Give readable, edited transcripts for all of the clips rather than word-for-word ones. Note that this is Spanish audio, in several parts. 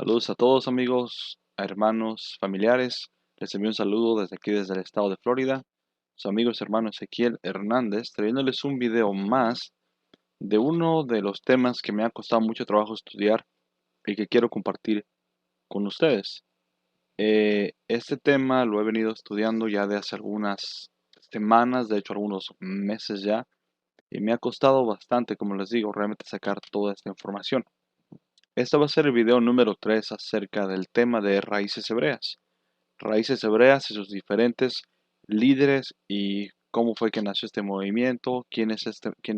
Saludos a todos amigos, a hermanos, familiares. Les envío un saludo desde aquí, desde el estado de Florida. Su amigo y su hermano Ezequiel Hernández, trayéndoles un video más de uno de los temas que me ha costado mucho trabajo estudiar y que quiero compartir con ustedes. Este tema lo he venido estudiando ya de hace algunas semanas, de hecho algunos meses ya, y me ha costado bastante, como les digo, realmente sacar toda esta información. Este va a ser el video número 3 acerca del tema de raíces hebreas. Raíces hebreas y sus diferentes líderes y cómo fue que nació este movimiento, quiénes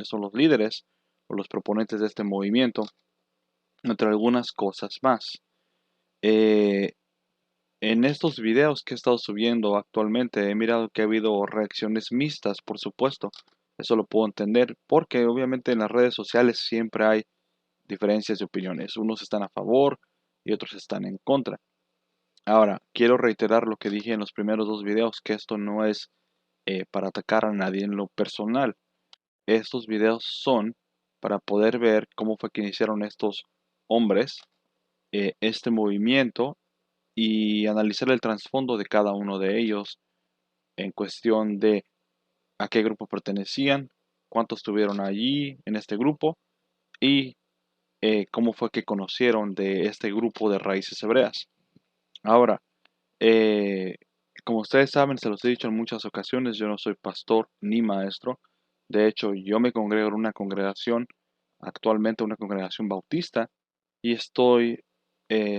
son los líderes o los proponentes de este movimiento, entre algunas cosas más. Eh, en estos videos que he estado subiendo actualmente he mirado que ha habido reacciones mixtas, por supuesto. Eso lo puedo entender porque obviamente en las redes sociales siempre hay diferencias de opiniones. Unos están a favor y otros están en contra. Ahora, quiero reiterar lo que dije en los primeros dos videos, que esto no es para atacar a nadie en lo personal. Estos videos son para poder ver cómo fue que iniciaron estos hombres, este movimiento y analizar el trasfondo de cada uno de ellos en cuestión de a qué grupo pertenecían, cuántos estuvieron allí en este grupo y cómo fue que conocieron de este grupo de raíces hebreas. Ahora, eh, como ustedes saben, se los he dicho en muchas ocasiones, yo no soy pastor ni maestro. De hecho, yo me congrego en una congregación, actualmente una congregación bautista, y estoy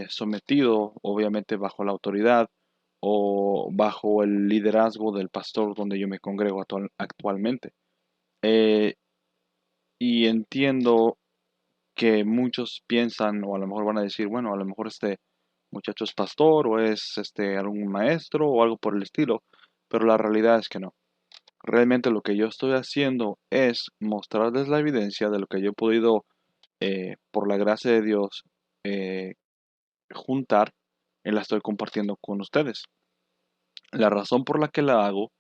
sometido, obviamente, bajo la autoridad o bajo el liderazgo del pastor donde yo me congrego actualmente. Eh, y entiendo que muchos piensan, o a lo mejor van a decir, bueno, a lo mejor este muchacho es pastor o es algún maestro o algo por el estilo, pero la realidad es que no. Realmente lo que yo estoy haciendo es mostrarles la evidencia de lo que yo he podido, por la gracia de Dios, eh, juntar y la estoy compartiendo con ustedes. La razón por la que la hago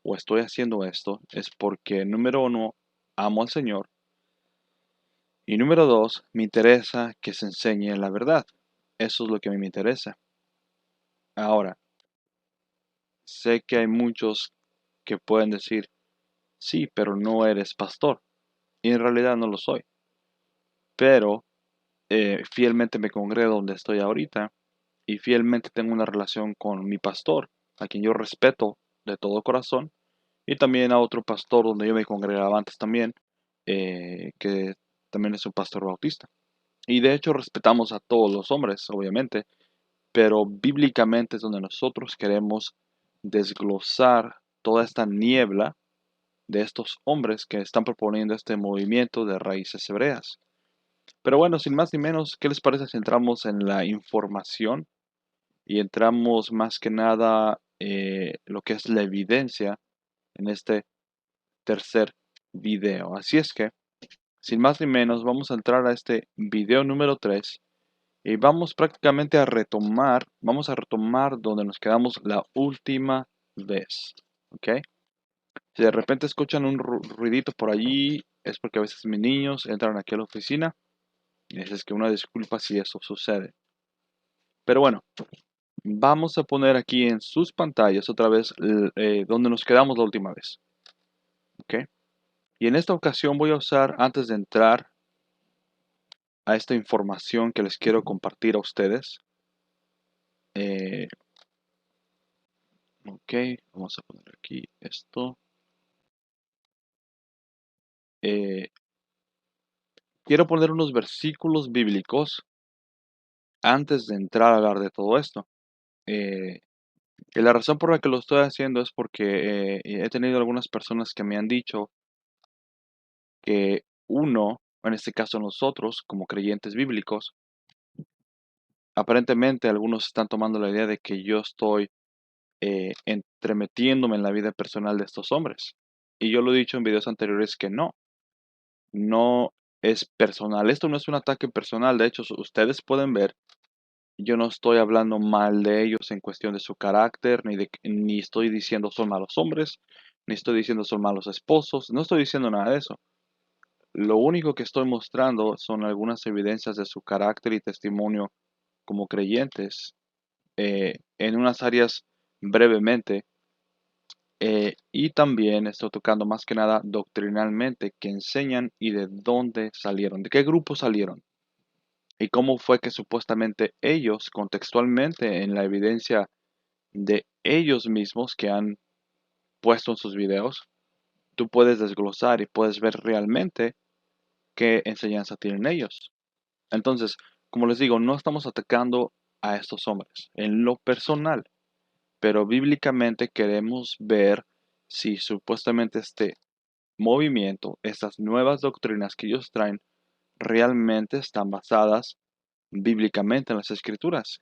o estoy haciendo esto es porque, número uno, amo al Señor y número dos, me interesa que se enseñe la verdad. Eso es lo que a mí me interesa. Ahora, sé que hay muchos que pueden decir, sí, pero no eres pastor. Y en realidad no lo soy. Pero fielmente me congrego donde estoy ahorita y fielmente tengo una relación con mi pastor, a quien yo respeto de todo corazón, y también a otro pastor donde yo me congregaba antes también, que también es un pastor bautista. Y de hecho respetamos a todos los hombres, obviamente, pero bíblicamente es donde nosotros queremos desglosar toda esta niebla de estos hombres que están proponiendo este movimiento de raíces hebreas. Pero bueno, sin más ni menos, ¿qué les parece si entramos en la información y entramos más que nada lo que es la evidencia en este tercer video? Así es que, sin más ni menos, vamos a entrar a este video número 3 y vamos prácticamente vamos a retomar donde nos quedamos la última vez, ¿ok? Si de repente escuchan un ruidito por allí, es porque a veces mis niños entran aquí a la oficina y es que una disculpa si eso sucede. Pero bueno, vamos a poner aquí en sus pantallas otra vez donde nos quedamos la última vez, ¿ok? Y en esta ocasión voy a usar, antes de entrar a esta información que les quiero compartir a ustedes, eh, ok, vamos a poner aquí esto. Eh, quiero poner unos versículos bíblicos antes de entrar a hablar de todo esto. Eh, y la razón por la que lo estoy haciendo es porque he tenido algunas personas que me han dicho que uno, en este caso nosotros, como creyentes bíblicos, aparentemente algunos están tomando la idea de que yo estoy entremetiéndome en la vida personal de estos hombres. Y yo lo he dicho en videos anteriores que no, no es personal. Esto no es un ataque personal. De hecho, ustedes pueden ver, yo no estoy hablando mal de ellos en cuestión de su carácter, ni estoy diciendo son malos hombres, ni estoy diciendo son malos esposos, no estoy diciendo nada de eso. Lo único que estoy mostrando son algunas evidencias de su carácter y testimonio como creyentes en unas áreas brevemente. Y también estoy tocando más que nada doctrinalmente que enseñan y de dónde salieron, de qué grupo salieron y cómo fue que supuestamente ellos contextualmente en la evidencia de ellos mismos que han puesto en sus videos, tú puedes desglosar y puedes ver realmente qué enseñanza tienen ellos. Entonces, como les digo, no estamos atacando a estos hombres en lo personal, pero bíblicamente queremos ver si supuestamente este movimiento, estas nuevas doctrinas que ellos traen, realmente están basadas bíblicamente en las escrituras.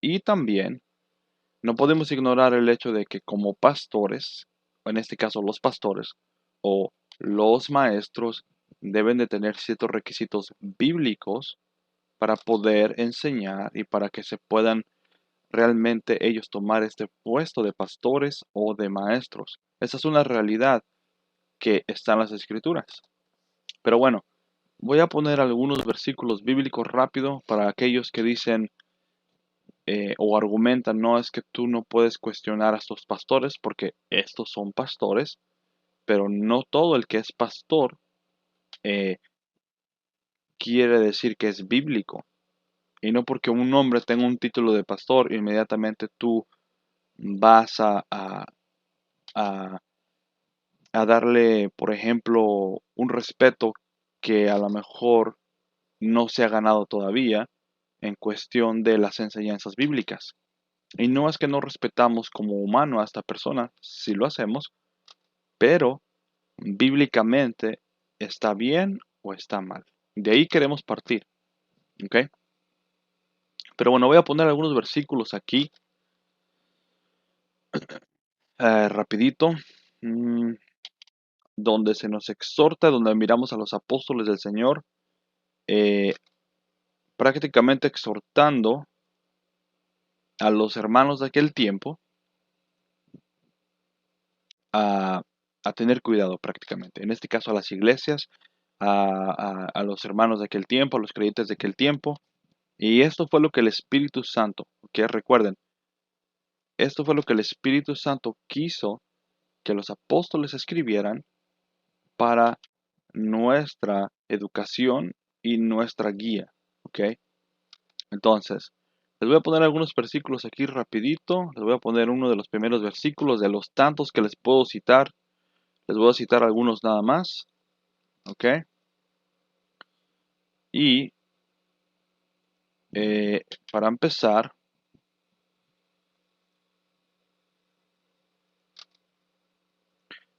Y también no podemos ignorar el hecho de que como pastores, en este caso los pastores o los maestros, deben de tener ciertos requisitos bíblicos para poder enseñar y para que se puedan realmente ellos tomar este puesto de pastores o de maestros. Esa es una realidad que está en las escrituras. Pero bueno, voy a poner algunos versículos bíblicos rápido para aquellos que dicen o argumentan, no es que tú no puedes cuestionar a estos pastores porque estos son pastores, pero no todo el que es pastor eh, quiere decir que es bíblico. Y no porque un hombre tenga un título de pastor, inmediatamente tú vas a- a darle, por ejemplo, un respeto que a lo mejor no se ha ganado todavía en cuestión de las enseñanzas bíblicas. Y no es que no respetamos como humano a esta persona, si lo hacemos, pero bíblicamente está bien o está mal. De ahí queremos partir, ¿ok? Pero bueno, voy a poner algunos versículos aquí, rapidito, mm, donde se nos exhorta, donde miramos a los apóstoles del Señor, eh, prácticamente exhortando a los hermanos de aquel tiempo a, a tener cuidado prácticamente. En este caso a las iglesias, a los hermanos de aquel tiempo, a los creyentes de aquel tiempo. Y esto fue lo que el Espíritu Santo, que recuerden, esto fue lo que el Espíritu Santo quiso que los apóstoles escribieran para nuestra educación y nuestra guía. ¿Ok? Entonces, les voy a poner algunos versículos aquí rapidito. Les voy a poner uno de los primeros versículos de los tantos que les puedo citar. Les voy a citar algunos nada más. ¿Ok? Y para empezar,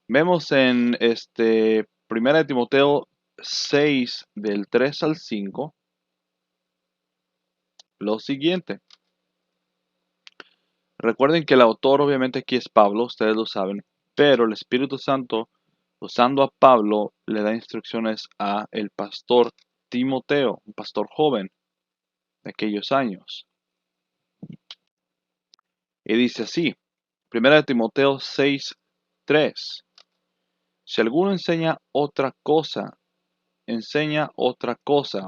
vemos en Primera de Timoteo 6 del 3 al 5 lo siguiente. Recuerden que el autor obviamente aquí es Pablo, ustedes lo saben, pero el Espíritu Santo, usando a Pablo, le da instrucciones a el pastor Timoteo, un pastor joven de aquellos años. Y dice así, Primera de Timoteo 6:3. Si alguno enseña otra cosa,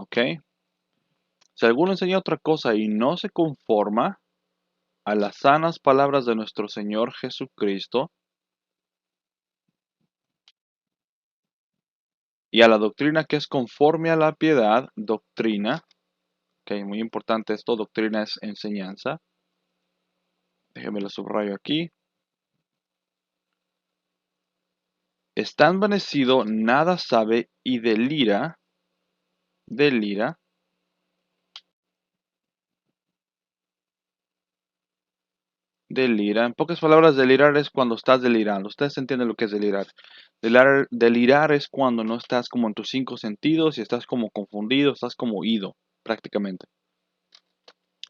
¿ok? Si alguno enseña otra cosa y no se conforma a las sanas palabras de nuestro Señor Jesucristo y a la doctrina que es conforme a la piedad, doctrina, que muy importante esto, doctrina es enseñanza. Déjenme lo subrayo aquí. Está envanecido, nada sabe y delira. Delira. En pocas palabras, delirar es cuando estás delirando. Ustedes entienden lo que es delirar. Delirar es cuando no estás como en tus cinco sentidos y estás como confundido, estás como ido, prácticamente.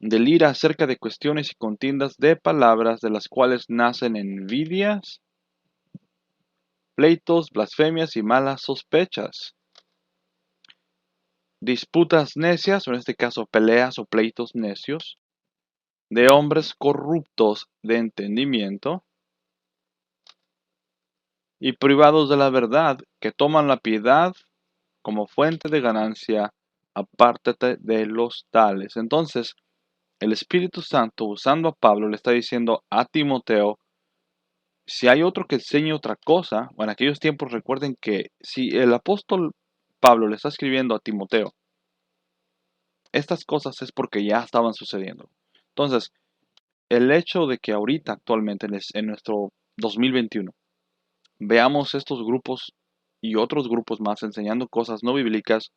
Delira acerca de cuestiones y contiendas de palabras de las cuales nacen envidias, pleitos, blasfemias y malas sospechas. Disputas necias, o en este caso peleas o pleitos necios, de hombres corruptos de entendimiento y privados de la verdad, que toman la piedad como fuente de ganancia, apártate de los tales. Entonces, el Espíritu Santo, usando a Pablo, le está diciendo a Timoteo, si hay otro que enseñe otra cosa, o en aquellos tiempos recuerden que si el apóstol Pablo le está escribiendo a Timoteo, estas cosas es porque ya estaban sucediendo. Entonces, el hecho de que ahorita, actualmente, en nuestro 2021, veamos estos grupos y otros grupos más enseñando cosas no bíblicas,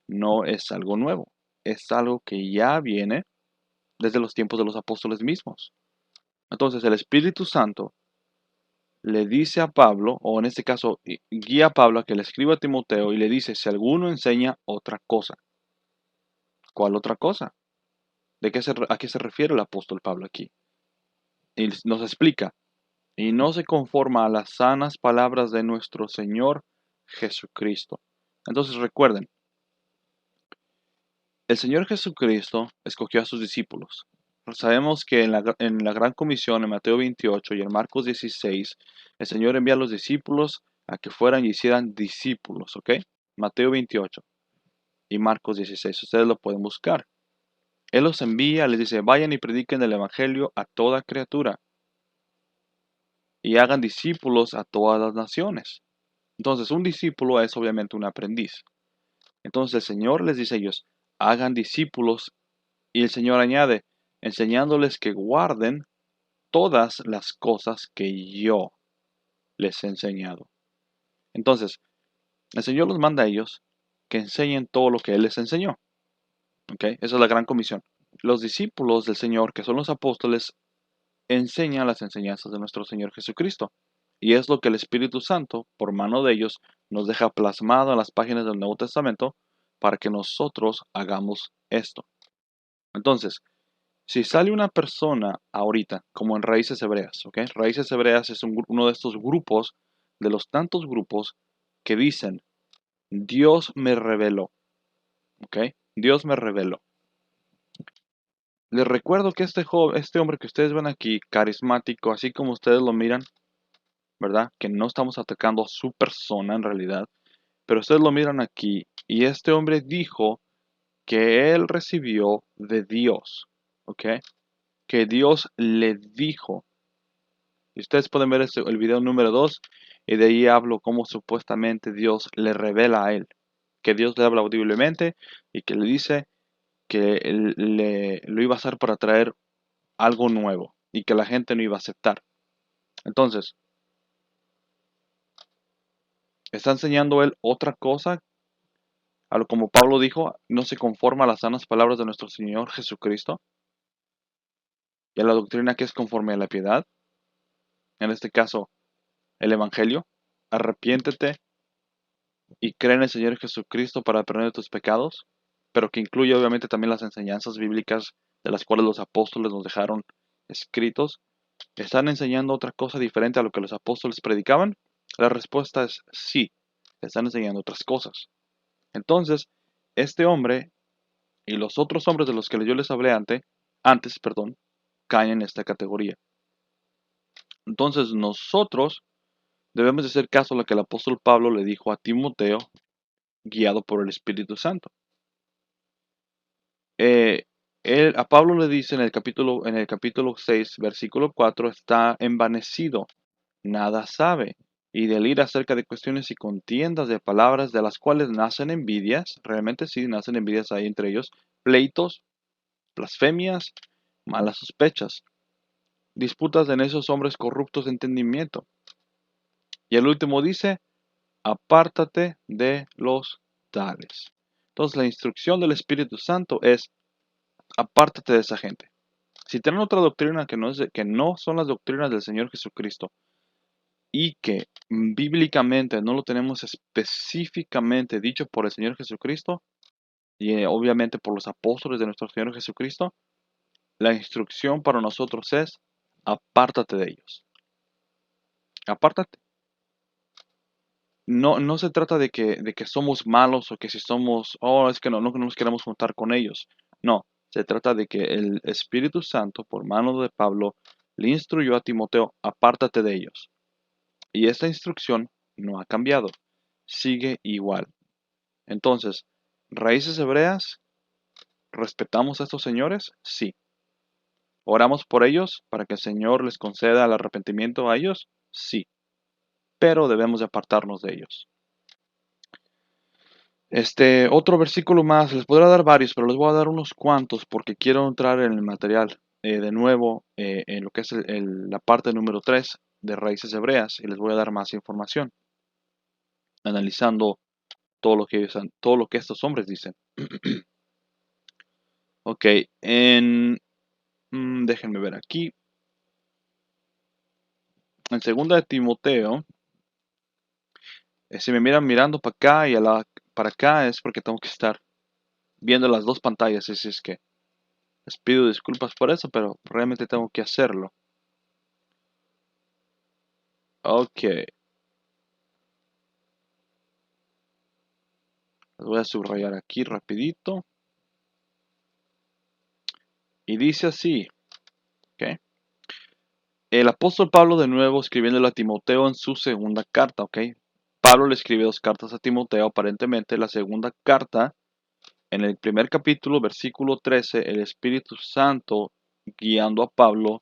no es algo nuevo. Es algo que ya viene desde los tiempos de los apóstoles mismos. Entonces, el Espíritu Santo le dice a Pablo, o en este caso, guía a Pablo a que le escriba a Timoteo y le dice, si alguno enseña otra cosa. ¿Cuál otra cosa? ¿A qué se refiere el apóstol Pablo aquí? Y nos explica, y no se conforma a las sanas palabras de nuestro Señor Jesucristo. Entonces recuerden, el Señor Jesucristo escogió a sus discípulos. Sabemos que en la Gran Comisión, en Mateo 28 y en Marcos 16, el Señor envía a los discípulos a que fueran y hicieran discípulos, ¿ok? Mateo 28 y Marcos 16, ustedes lo pueden buscar. Él los envía, les dice, vayan y prediquen el Evangelio a toda criatura y hagan discípulos a todas las naciones. Entonces, un discípulo es obviamente un aprendiz. Entonces, el Señor les dice a ellos, hagan discípulos y el Señor añade, enseñándoles que guarden todas las cosas que yo les he enseñado. Entonces, el Señor los manda a ellos que enseñen todo lo que Él les enseñó. ¿Ok? Esa es la gran comisión. Los discípulos del Señor, que son los apóstoles, enseñan las enseñanzas de nuestro Señor Jesucristo. Y es lo que el Espíritu Santo, por mano de ellos, nos deja plasmado en las páginas del Nuevo Testamento para que nosotros hagamos esto. Entonces, si sale una persona ahorita, como en Raíces Hebreas, ¿ok? Raíces Hebreas es uno de estos grupos, de los tantos grupos que dicen, Dios me reveló, ¿ok? Dios me reveló. Les recuerdo que este hombre que ustedes ven aquí, carismático, así como ustedes lo miran, ¿verdad? Que no estamos atacando a su persona en realidad, pero ustedes lo miran aquí, y este hombre dijo que él recibió de Dios, ¿ok? Que Dios le dijo. Y ustedes pueden ver el video número 2 y de ahí hablo cómo supuestamente Dios le revela a él. Que Dios le habla audiblemente y que le dice que lo iba a hacer para traer algo nuevo y que la gente no iba a aceptar. Entonces, está enseñando él otra cosa, a lo como Pablo dijo, no se conforma a las sanas palabras de nuestro Señor Jesucristo y a la doctrina que es conforme a la piedad, en este caso el Evangelio. Arrepiéntete y cree en el Señor Jesucristo para perdonar tus pecados, pero que incluye obviamente también las enseñanzas bíblicas de las cuales los apóstoles nos dejaron escritos. ¿Están enseñando otra cosa diferente a lo que los apóstoles predicaban? La respuesta es sí, están enseñando otras cosas. Entonces, este hombre y los otros hombres de los que yo les hablé antes, caen en esta categoría. Entonces, nosotros debemos de hacer caso a lo que el apóstol Pablo le dijo a Timoteo, guiado por el Espíritu Santo. Eh, a Pablo le dice en el capítulo 6, versículo 4, está envanecido, nada sabe, y del ir acerca de cuestiones y contiendas de palabras de las cuales nacen envidias, realmente sí, nacen envidias ahí entre ellos, pleitos, blasfemias, malas sospechas, disputas de esos hombres corruptos de entendimiento. Y el último dice, apártate de los tales. Entonces la instrucción del Espíritu Santo es, apártate de esa gente. Si tienen otra doctrina que no son las doctrinas del Señor Jesucristo y que bíblicamente no lo tenemos específicamente dicho por el Señor Jesucristo y obviamente por los apóstoles de nuestro Señor Jesucristo, la instrucción para nosotros es apártate de ellos. Apártate. No, no se trata de que somos malos o que si somos, es que no nos queremos juntar con ellos. No, se trata de que el Espíritu Santo, por mano de Pablo, le instruyó a Timoteo, apártate de ellos. Y esta instrucción no ha cambiado, sigue igual. Entonces, raíces hebreas, ¿respetamos a estos señores? Sí. ¿Oramos por ellos para que el Señor les conceda el arrepentimiento a ellos? Sí, pero debemos de apartarnos de ellos. Otro versículo más, les podré dar varios, pero les voy a dar unos cuantos porque quiero entrar en el material de nuevo en lo que es la parte número 3 de Raíces Hebreas y les voy a dar más información, analizando todo lo que estos hombres dicen. Ok, déjenme ver aquí. En segunda de Timoteo, si me miran mirando para acá y para acá es porque tengo que estar viendo las dos pantallas, así es que les pido disculpas por eso, pero realmente tengo que hacerlo. Ok, les voy a subrayar aquí rapidito. Y dice así, ok. El apóstol Pablo de nuevo escribiéndole a Timoteo en su segunda carta, ok. Pablo le escribe dos cartas a Timoteo, aparentemente la segunda carta, en el primer capítulo, versículo 13, el Espíritu Santo guiando a Pablo,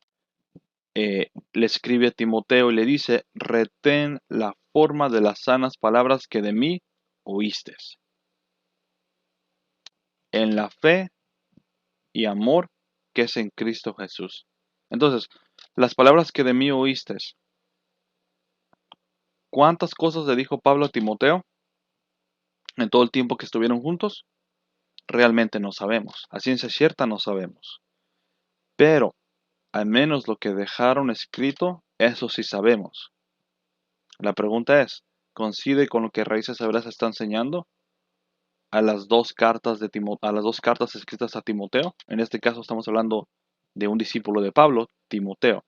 le escribe a Timoteo y le dice, retén la forma de las sanas palabras que de mí oíste, en la fe y amor que es en Cristo Jesús. Entonces, las palabras que de mí oíste, ¿cuántas cosas le dijo Pablo a Timoteo en todo el tiempo que estuvieron juntos? Realmente no sabemos. A ciencia cierta no sabemos. Pero, al menos lo que dejaron escrito, eso sí sabemos. La pregunta es, ¿coincide con lo que Raíces Hebreas está enseñando a las dos cartas a las dos cartas escritas a Timoteo? En este caso estamos hablando de un discípulo de Pablo, Timoteo.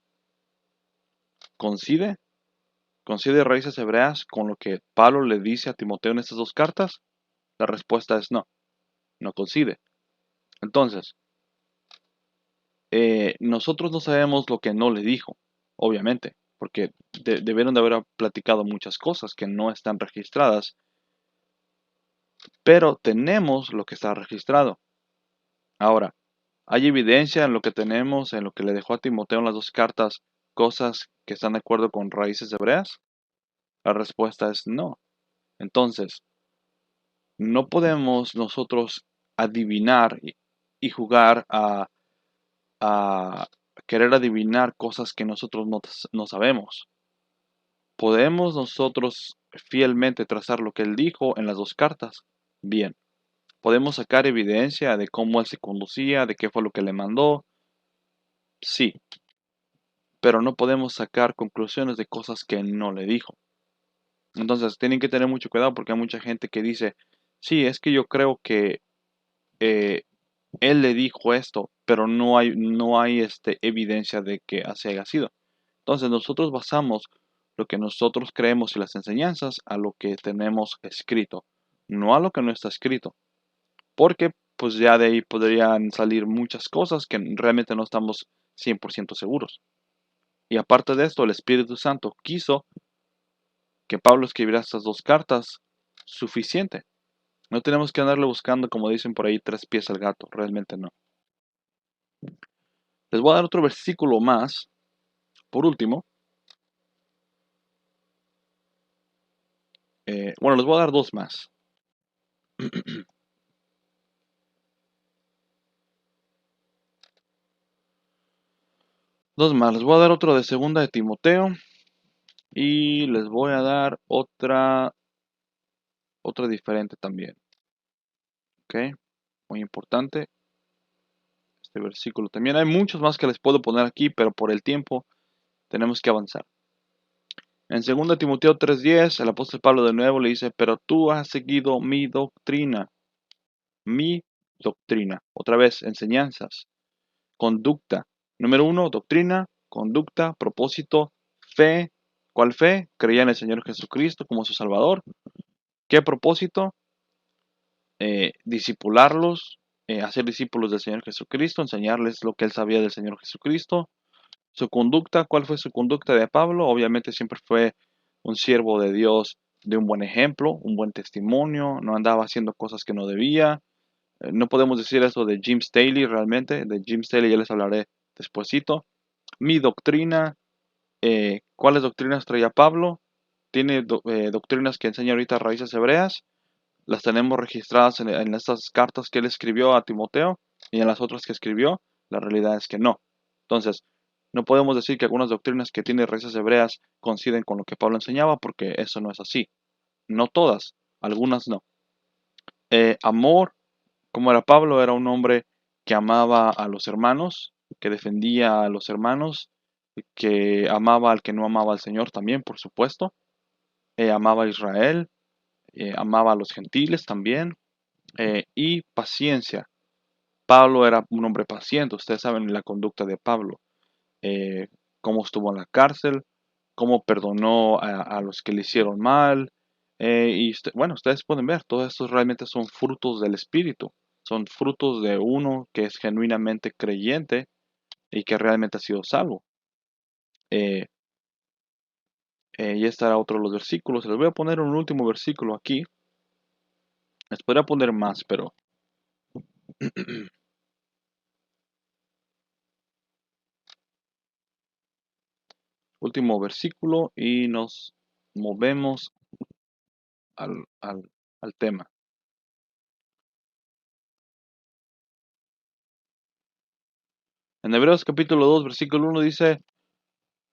¿Coincide? ¿Coincide Raíces Hebreas con lo que Pablo le dice a Timoteo en estas dos cartas? La respuesta es no, no coincide. Entonces, nosotros no sabemos lo que no le dijo, obviamente, porque debieron de haber platicado muchas cosas que no están registradas, pero tenemos lo que está registrado. Ahora, ¿hay evidencia en lo que tenemos, en lo que le dejó a Timoteo en las dos cartas, cosas que están de acuerdo con Raíces Hebreas? La respuesta es no. Entonces, no podemos nosotros adivinar y jugar a querer adivinar cosas que nosotros no sabemos. ¿Podemos nosotros fielmente trazar lo que él dijo en las dos cartas? Bien. ¿Podemos sacar evidencia de cómo él se conducía, de qué fue lo que le mandó? Sí. Pero no podemos sacar conclusiones de cosas que él no le dijo. Entonces, tienen que tener mucho cuidado porque hay mucha gente que dice, sí, es que yo creo que eh, él le dijo esto, pero no hay evidencia de que así haya sido. Entonces nosotros basamos lo que nosotros creemos y las enseñanzas a lo que tenemos escrito, no a lo que no está escrito, porque pues ya de ahí podrían salir muchas cosas que realmente no estamos 100% seguros. Y aparte de esto, el Espíritu Santo quiso que Pablo escribiera estas dos cartas suficiente. No tenemos que andarle buscando, como dicen por ahí, tres pies al gato, realmente no. Les voy a dar otro versículo más, por último. Bueno, les voy a dar dos más. Dos más. Les voy a dar otro de segunda de Timoteo. Y les voy a dar otra diferente también. ¿Ok? Muy importante. Este versículo también. Hay muchos más que les puedo poner aquí, pero por el tiempo tenemos que avanzar. En 2 Timoteo 3:10, el apóstol Pablo de nuevo le dice, pero tú has seguido mi doctrina. Mi doctrina. Otra vez, enseñanzas. Conducta. Número 1, doctrina, conducta, propósito, fe. ¿Cuál fe? Creía en el Señor Jesucristo como su Salvador. ¿Qué propósito? Discipularlos, hacer discípulos del Señor Jesucristo, enseñarles lo que él sabía del Señor Jesucristo. Su conducta, ¿cuál fue su conducta de Pablo? Obviamente siempre fue un siervo de Dios de un buen ejemplo, un buen testimonio, no andaba haciendo cosas que no debía. No podemos decir eso de Jim Staley realmente, de Jim Staley ya les hablaré despuesito. Mi doctrina, ¿cuáles doctrinas traía Pablo? Tiene doctrinas que enseña ahorita raíces hebreas. Las tenemos registradas en estas cartas que él escribió a Timoteo y en las otras que escribió. La realidad es que no. Entonces, no podemos decir que algunas doctrinas que tiene raíces hebreas coinciden con lo que Pablo enseñaba, porque eso no es así. No todas, algunas no. Amor, como era Pablo, era un hombre que amaba a los hermanos, que defendía a los hermanos, que amaba al que no amaba al Señor también, por supuesto. Amaba a Israel, amaba a los gentiles también. Y paciencia. Pablo era un hombre paciente. Ustedes saben la conducta de Pablo. eh, Cómo estuvo en la cárcel, cómo perdonó a los que le hicieron mal. Bueno, ustedes pueden ver, todos estos realmente son frutos del Espíritu. Son frutos de uno que es genuinamente creyente y que realmente ha sido salvo. Eh, y este era otro de los versículos. Les voy a poner un último versículo aquí. Les podría poner más, pero último versículo y nos movemos al tema. En Hebreos capítulo 2, versículo 1 dice,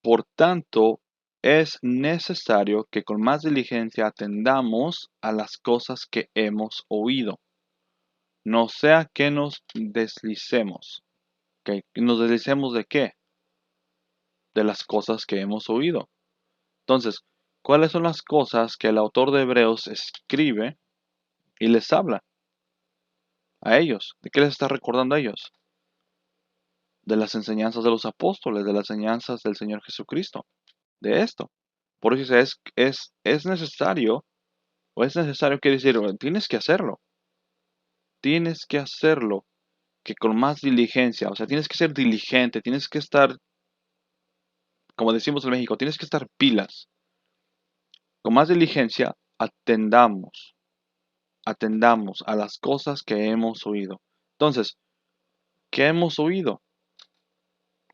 por tanto, es necesario que con más diligencia atendamos a las cosas que hemos oído, no sea que nos deslicemos. ¿Que nos deslicemos de qué? De las cosas que hemos oído. Entonces, ¿cuáles son las cosas que el autor de Hebreos escribe y les habla a ellos? ¿De qué les está recordando a ellos? De las enseñanzas de los apóstoles, de las enseñanzas del Señor Jesucristo, de esto. Por eso dice, es necesario, o es necesario, quiere decir, tienes que hacerlo, que con más diligencia, o sea, tienes que ser diligente, tienes que estar, como decimos en México, tienes que estar pilas, con más diligencia, atendamos a las cosas que hemos oído. Entonces, ¿qué hemos oído?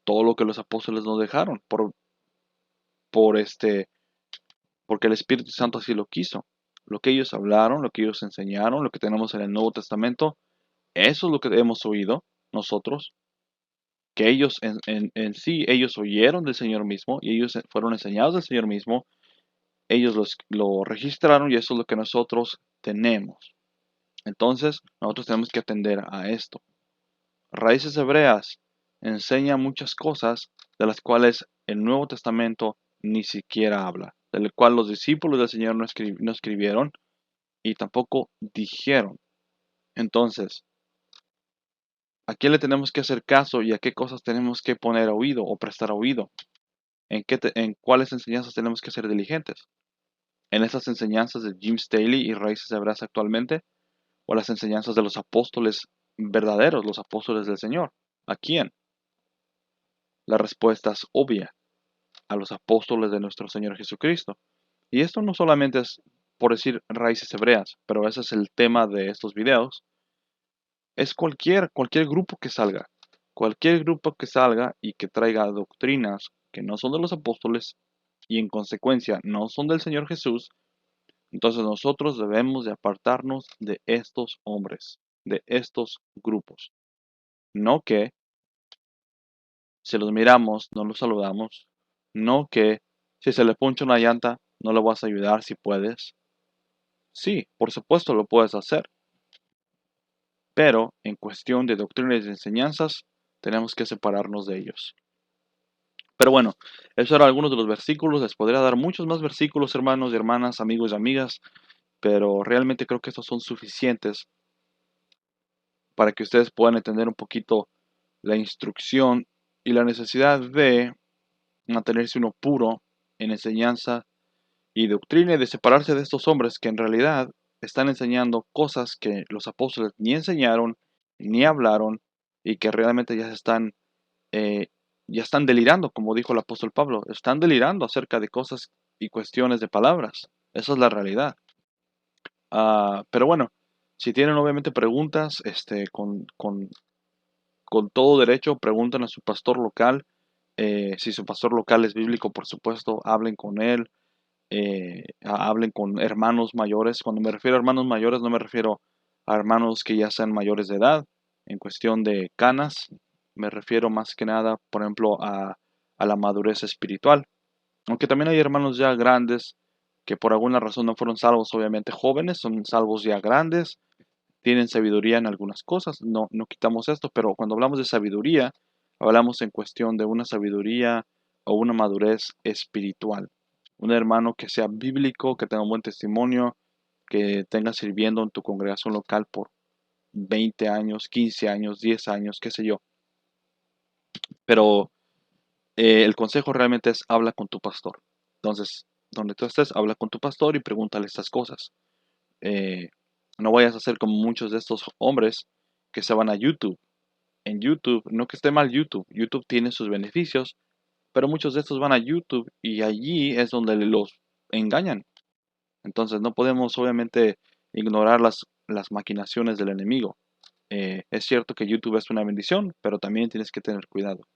Todo lo que los apóstoles nos dejaron, por porque el Espíritu Santo así lo quiso. Lo que ellos hablaron, lo que ellos enseñaron, lo que tenemos en el Nuevo Testamento, eso es lo que hemos oído nosotros, que ellos en sí, ellos oyeron del Señor mismo y ellos fueron enseñados del Señor mismo, ellos lo registraron y eso es lo que nosotros tenemos. Entonces, nosotros tenemos que atender a esto. Raíces Hebreas enseña muchas cosas de las cuales el Nuevo Testamento ni siquiera habla, del cual los discípulos del Señor no escribieron y tampoco dijeron. Entonces, ¿a qué le tenemos que hacer caso y a qué cosas tenemos que poner oído o prestar oído? ¿En cuáles enseñanzas tenemos que ser diligentes? ¿En esas enseñanzas de Jim Staley y Raíces Hebreas actualmente? ¿O las enseñanzas de los apóstoles verdaderos, los apóstoles del Señor? ¿A quién? La respuesta es obvia, a los apóstoles de nuestro Señor Jesucristo. Y esto no solamente es por decir raíces hebreas, pero ese es el tema de estos videos. Es cualquier grupo que salga. Cualquier grupo que salga y que traiga doctrinas que no son de los apóstoles y en consecuencia no son del Señor Jesús, entonces nosotros debemos de apartarnos de estos hombres, de estos grupos. No que si los miramos, no los saludamos. No que si se le puncha una llanta, no le vas a ayudar si puedes. Sí, por supuesto lo puedes hacer. Pero en cuestión de doctrinas y enseñanzas, tenemos que separarnos de ellos. Pero bueno, esos eran algunos de los versículos. Les podría dar muchos más versículos, hermanos y hermanas, amigos y amigas, pero realmente creo que estos son suficientes para que ustedes puedan entender un poquito la instrucción y la necesidad de mantenerse uno puro en enseñanza y doctrina y de separarse de estos hombres que en realidad están enseñando cosas que los apóstoles ni enseñaron ni hablaron y que realmente eh, ya están delirando, como dijo el apóstol Pablo, están delirando acerca de cosas y cuestiones de palabras. Esa es la realidad. Pero bueno, si tienen obviamente preguntas, con todo derecho pregunten a su pastor local. Si su pastor local es bíblico, por supuesto, hablen con él. Hablen con hermanos mayores. Cuando me refiero a hermanos mayores, no me refiero a hermanos que ya sean mayores de edad. En cuestión de canas, me refiero más que nada, por ejemplo, a la madurez espiritual. Aunque también hay hermanos ya grandes que por alguna razón no fueron salvos, obviamente jóvenes, son salvos ya grandes, tienen sabiduría en algunas cosas, no quitamos esto, pero cuando hablamos de sabiduría, hablamos en cuestión de una sabiduría o una madurez espiritual. Un hermano que sea bíblico, que tenga un buen testimonio, que tenga sirviendo en tu congregación local por 20 años, 15 años, 10 años, qué sé yo. Pero el consejo realmente es habla con tu pastor. Entonces, donde tú estés, habla con tu pastor y pregúntale estas cosas. Eh, no vayas a ser como muchos de estos hombres que se van a YouTube. En YouTube, no que esté mal YouTube, YouTube tiene sus beneficios, pero muchos de estos van a YouTube y allí es donde los engañan. Entonces no podemos obviamente ignorar las maquinaciones del enemigo. Es cierto que YouTube es una bendición, pero también tienes que tener cuidado.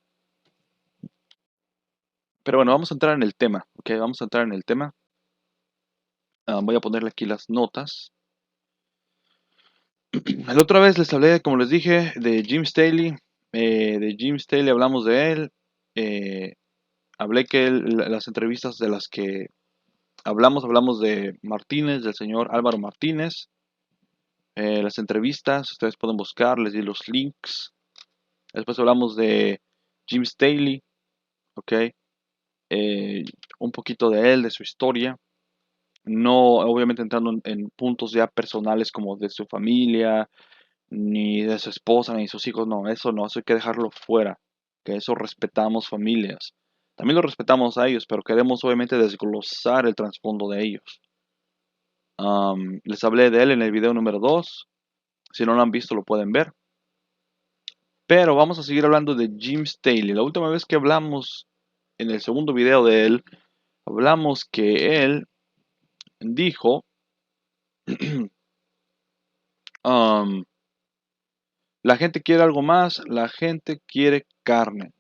Pero bueno, vamos a entrar en el tema, ¿ok? Vamos a entrar en el tema. Voy a ponerle aquí las notas. La otra vez les hablé, como les dije, de Jim Staley. De Jim Staley hablamos de él. Eh, hablé que las entrevistas de las que hablamos de Martínez, del señor Álvaro Martínez. Las entrevistas, ustedes pueden buscar, les di los links. Después hablamos de Jim Staley, ¿ok? Eh, un poquito de él, de su historia. No, obviamente entrando en puntos ya personales como de su familia, ni de su esposa, ni de sus hijos. No, eso hay que dejarlo fuera. Que eso respetamos familias. También lo respetamos a ellos, pero queremos obviamente desglosar el trasfondo de ellos. Les hablé de él en el video número 2. Si no lo han visto, lo pueden ver. Pero vamos a seguir hablando de Jim Staley. La última vez que hablamos, en el segundo video de él, hablamos que él dijo, um, la gente quiere algo más, la gente quiere carne.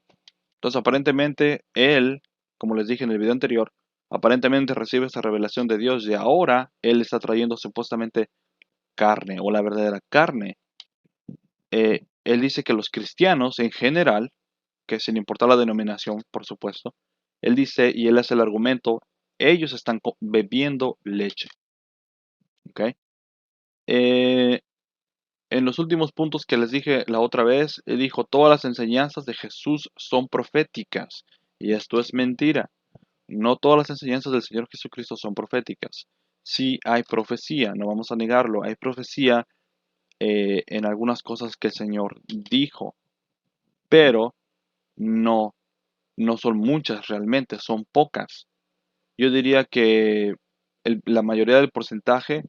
Entonces aparentemente él, como les dije en el video anterior, aparentemente recibe esta revelación de Dios y ahora él está trayendo supuestamente carne o la verdadera carne. Él dice que los cristianos en general, que sin importar la denominación, por supuesto, él dice, y él hace el argumento, ellos están bebiendo leche. ¿Ok? Eh, en los últimos puntos que les dije la otra vez, él dijo, todas las enseñanzas de Jesús son proféticas. Y esto es mentira. No todas las enseñanzas del Señor Jesucristo son proféticas. Sí hay profecía, no vamos a negarlo. Hay profecía en algunas cosas que el Señor dijo, pero no, no son muchas realmente, son pocas. Yo diría que la mayoría del porcentaje,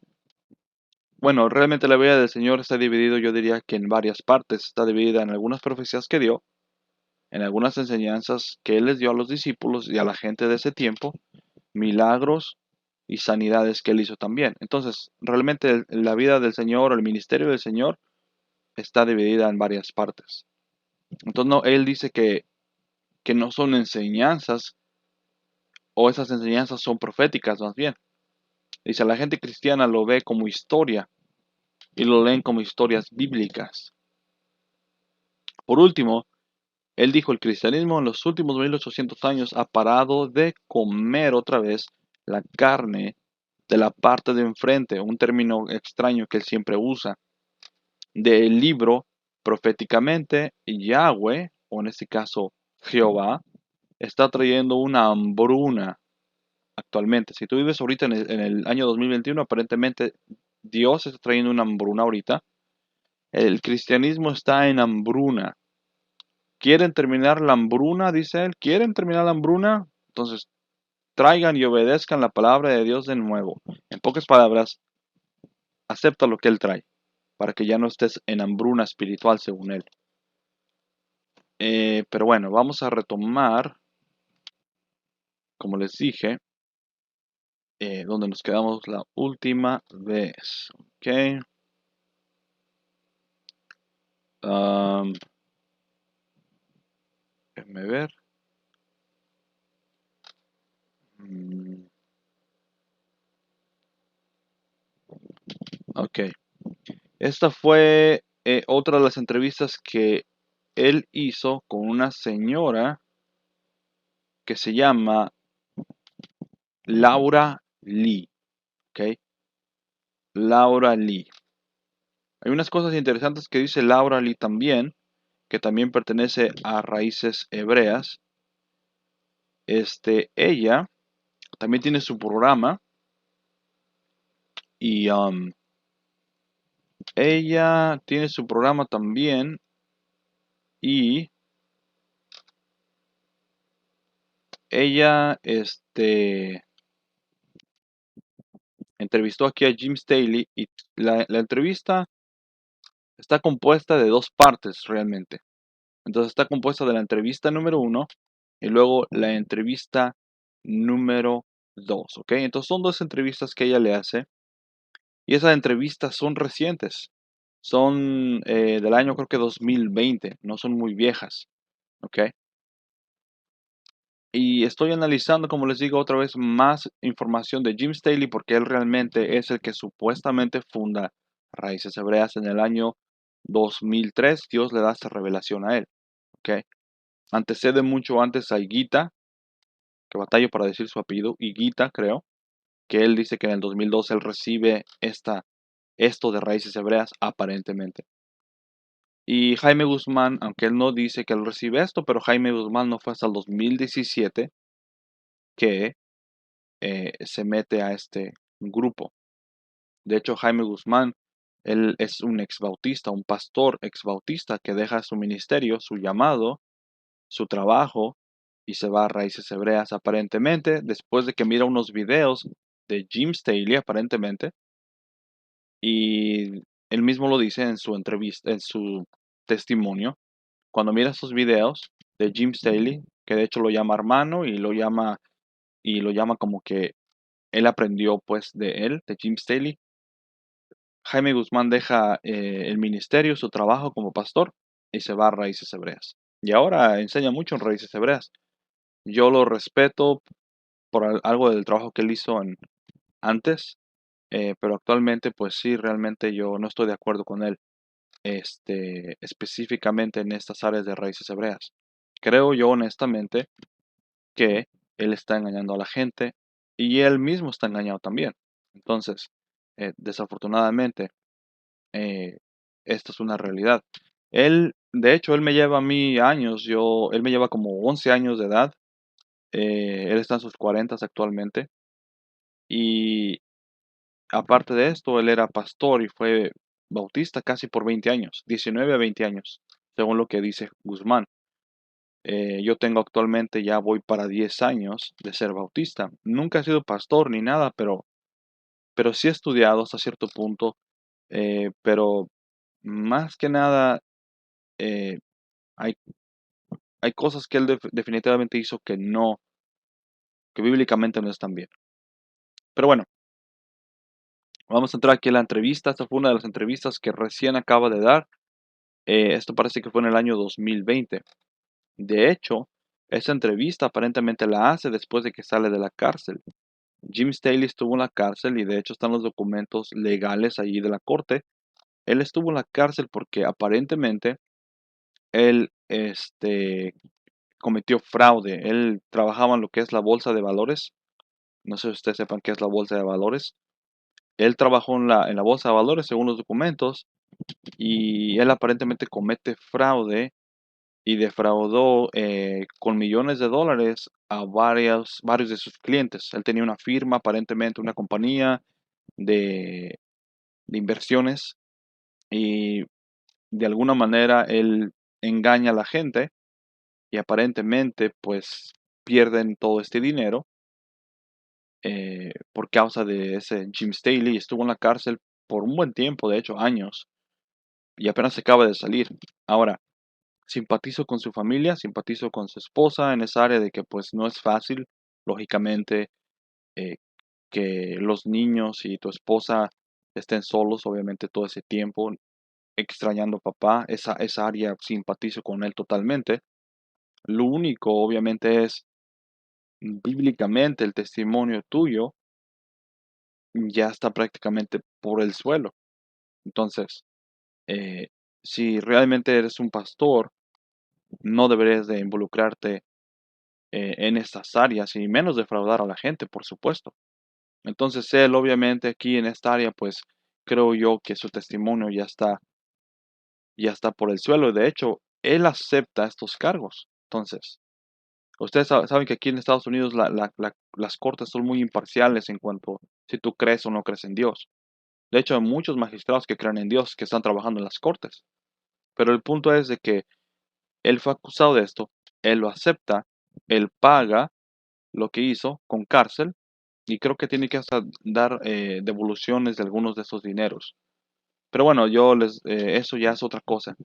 bueno, realmente la vida del Señor está dividido, yo diría que en varias partes. Está dividida en algunas profecías que dio, en algunas enseñanzas que Él les dio a los discípulos y a la gente de ese tiempo, milagros y sanidades que Él hizo también. Entonces, realmente la vida del Señor o el ministerio del Señor está dividida en varias partes. Entonces, no, Él dice que no son enseñanzas o esas enseñanzas son proféticas más bien. Dice, la gente cristiana lo ve como historia y lo leen como historias bíblicas. Por último, él dijo, el cristianismo en los últimos 1800 años ha parado de comer otra vez la carne de la parte de enfrente, un término extraño que él siempre usa, del libro proféticamente Yahweh, o en este caso Jehová, está trayendo una hambruna actualmente. Si tú vives ahorita en el año 2021, aparentemente Dios está trayendo una hambruna ahorita. El cristianismo está en hambruna. ¿Quieren terminar la hambruna? Dice él. ¿Quieren terminar la hambruna? Entonces traigan y obedezcan la palabra de Dios de nuevo. En pocas palabras, acepta lo que Él trae, para que ya no estés en hambruna espiritual según Él. Pero bueno, vamos a retomar, como les dije, donde nos quedamos la última vez. Ok. déjame ver. Mm, ok. Esta fue otra de las entrevistas que él hizo con una señora que se llama Laura Lee. ¿Ok? Laura Lee. Hay unas cosas interesantes que dice Laura Lee también, que también pertenece a Raíces Hebreas. Ella también tiene su programa y ella tiene su programa también y ella, entrevistó aquí a Jim Staley y la entrevista está compuesta de dos partes realmente. Entonces está compuesta de la entrevista número uno y luego la entrevista número dos, ¿ok? Entonces son dos entrevistas que ella le hace y esas entrevistas son recientes. Son del año creo que 2020, no son muy viejas, ¿ok? Y estoy analizando, como les digo otra vez, más información de Jim Staley porque él realmente es el que supuestamente funda Raíces Hebreas en el año 2003. Dios le da esta revelación a él, ¿ok? Antecede mucho antes a Higuita, que batallo para decir su apellido, Higuita creo, que él dice que en el 2002 él recibe esto de Raíces Hebreas aparentemente. Y Jaime Guzmán, aunque él no dice que él recibe esto, pero Jaime Guzmán no fue hasta el 2017 que se mete a este grupo. De hecho, Jaime Guzmán, él es un exbautista, un pastor exbautista que deja su ministerio, su llamado, su trabajo y se va a Raíces Hebreas aparentemente después de que mira unos videos de Jim Staley aparentemente y él mismo lo dice en su entrevista, en su testimonio, cuando mira esos videos de Jim Staley, que de hecho lo llama hermano y lo llama como que él aprendió pues de él, de Jim Staley. Jaime Guzmán deja el ministerio, su trabajo como pastor y se va a Raíces Hebreas. Y ahora enseña mucho en Raíces Hebreas. Yo lo respeto por algo del trabajo que él hizo antes, pero actualmente pues sí, realmente yo no estoy de acuerdo con él, específicamente en estas áreas de Raíces Hebreas. Creo yo honestamente que él está engañando a la gente y él mismo está engañado también. Entonces, desafortunadamente, eh, esta es una realidad. Él, de hecho, él me lleva a mí años, él me lleva como 11 años de edad, él está en sus 40 actualmente, y aparte de esto, él era pastor y fue bautista casi por 20 años, 19 a 20 años, según lo que dice Guzmán. Yo tengo actualmente, ya voy para 10 años de ser bautista. Nunca he sido pastor ni nada, pero sí he estudiado hasta cierto punto, pero más que nada, eh, hay hay cosas que él definitivamente hizo que bíblicamente no están bien. Pero bueno, vamos a entrar aquí a la entrevista. Esta fue una de las entrevistas que recién acaba de dar. Esto parece que fue en el año 2020. De hecho, esa entrevista aparentemente la hace después de que sale de la cárcel. Jim Staley estuvo en la cárcel y de hecho están los documentos legales allí de la corte. Él estuvo en la cárcel porque aparentemente él cometió fraude. Él trabajaba en lo que es la bolsa de valores. No sé si ustedes sepan qué es la bolsa de valores. Él trabajó en la bolsa de valores según los documentos y él aparentemente comete fraude y defraudó con millones de dólares a varios de sus clientes. Él tenía una firma, aparentemente una compañía de, de inversiones y de alguna manera él engaña a la gente y aparentemente pues pierden todo este dinero por causa de ese Jim Staley. Estuvo en la cárcel por un buen tiempo, de hecho, años, y apenas se acaba de salir. Ahora, simpatizo con su familia, simpatizo con su esposa en esa área de que pues no es fácil, lógicamente, eh, que los niños y tu esposa estén solos, obviamente, todo ese tiempo, extrañando a papá. Esa área simpatizo con él totalmente. Lo único, obviamente, es bíblicamente el testimonio tuyo ya está prácticamente por el suelo. Entonces, eh, si realmente eres un pastor, no deberías de involucrarte en estas áreas y menos defraudar a la gente, por supuesto. Entonces, él obviamente aquí en esta área, pues creo yo que su testimonio ya está por el suelo. De hecho, él acepta estos cargos. Entonces, ustedes saben que aquí en Estados Unidos las cortes son muy imparciales en cuanto si tú crees o no crees en Dios. De hecho, hay muchos magistrados que creen en Dios que están trabajando en las cortes. Pero el punto es de que él fue acusado de esto, él lo acepta, él paga lo que hizo con cárcel y creo que tiene que hasta dar devoluciones de algunos de esos dineros. Pero bueno, eso ya es otra cosa.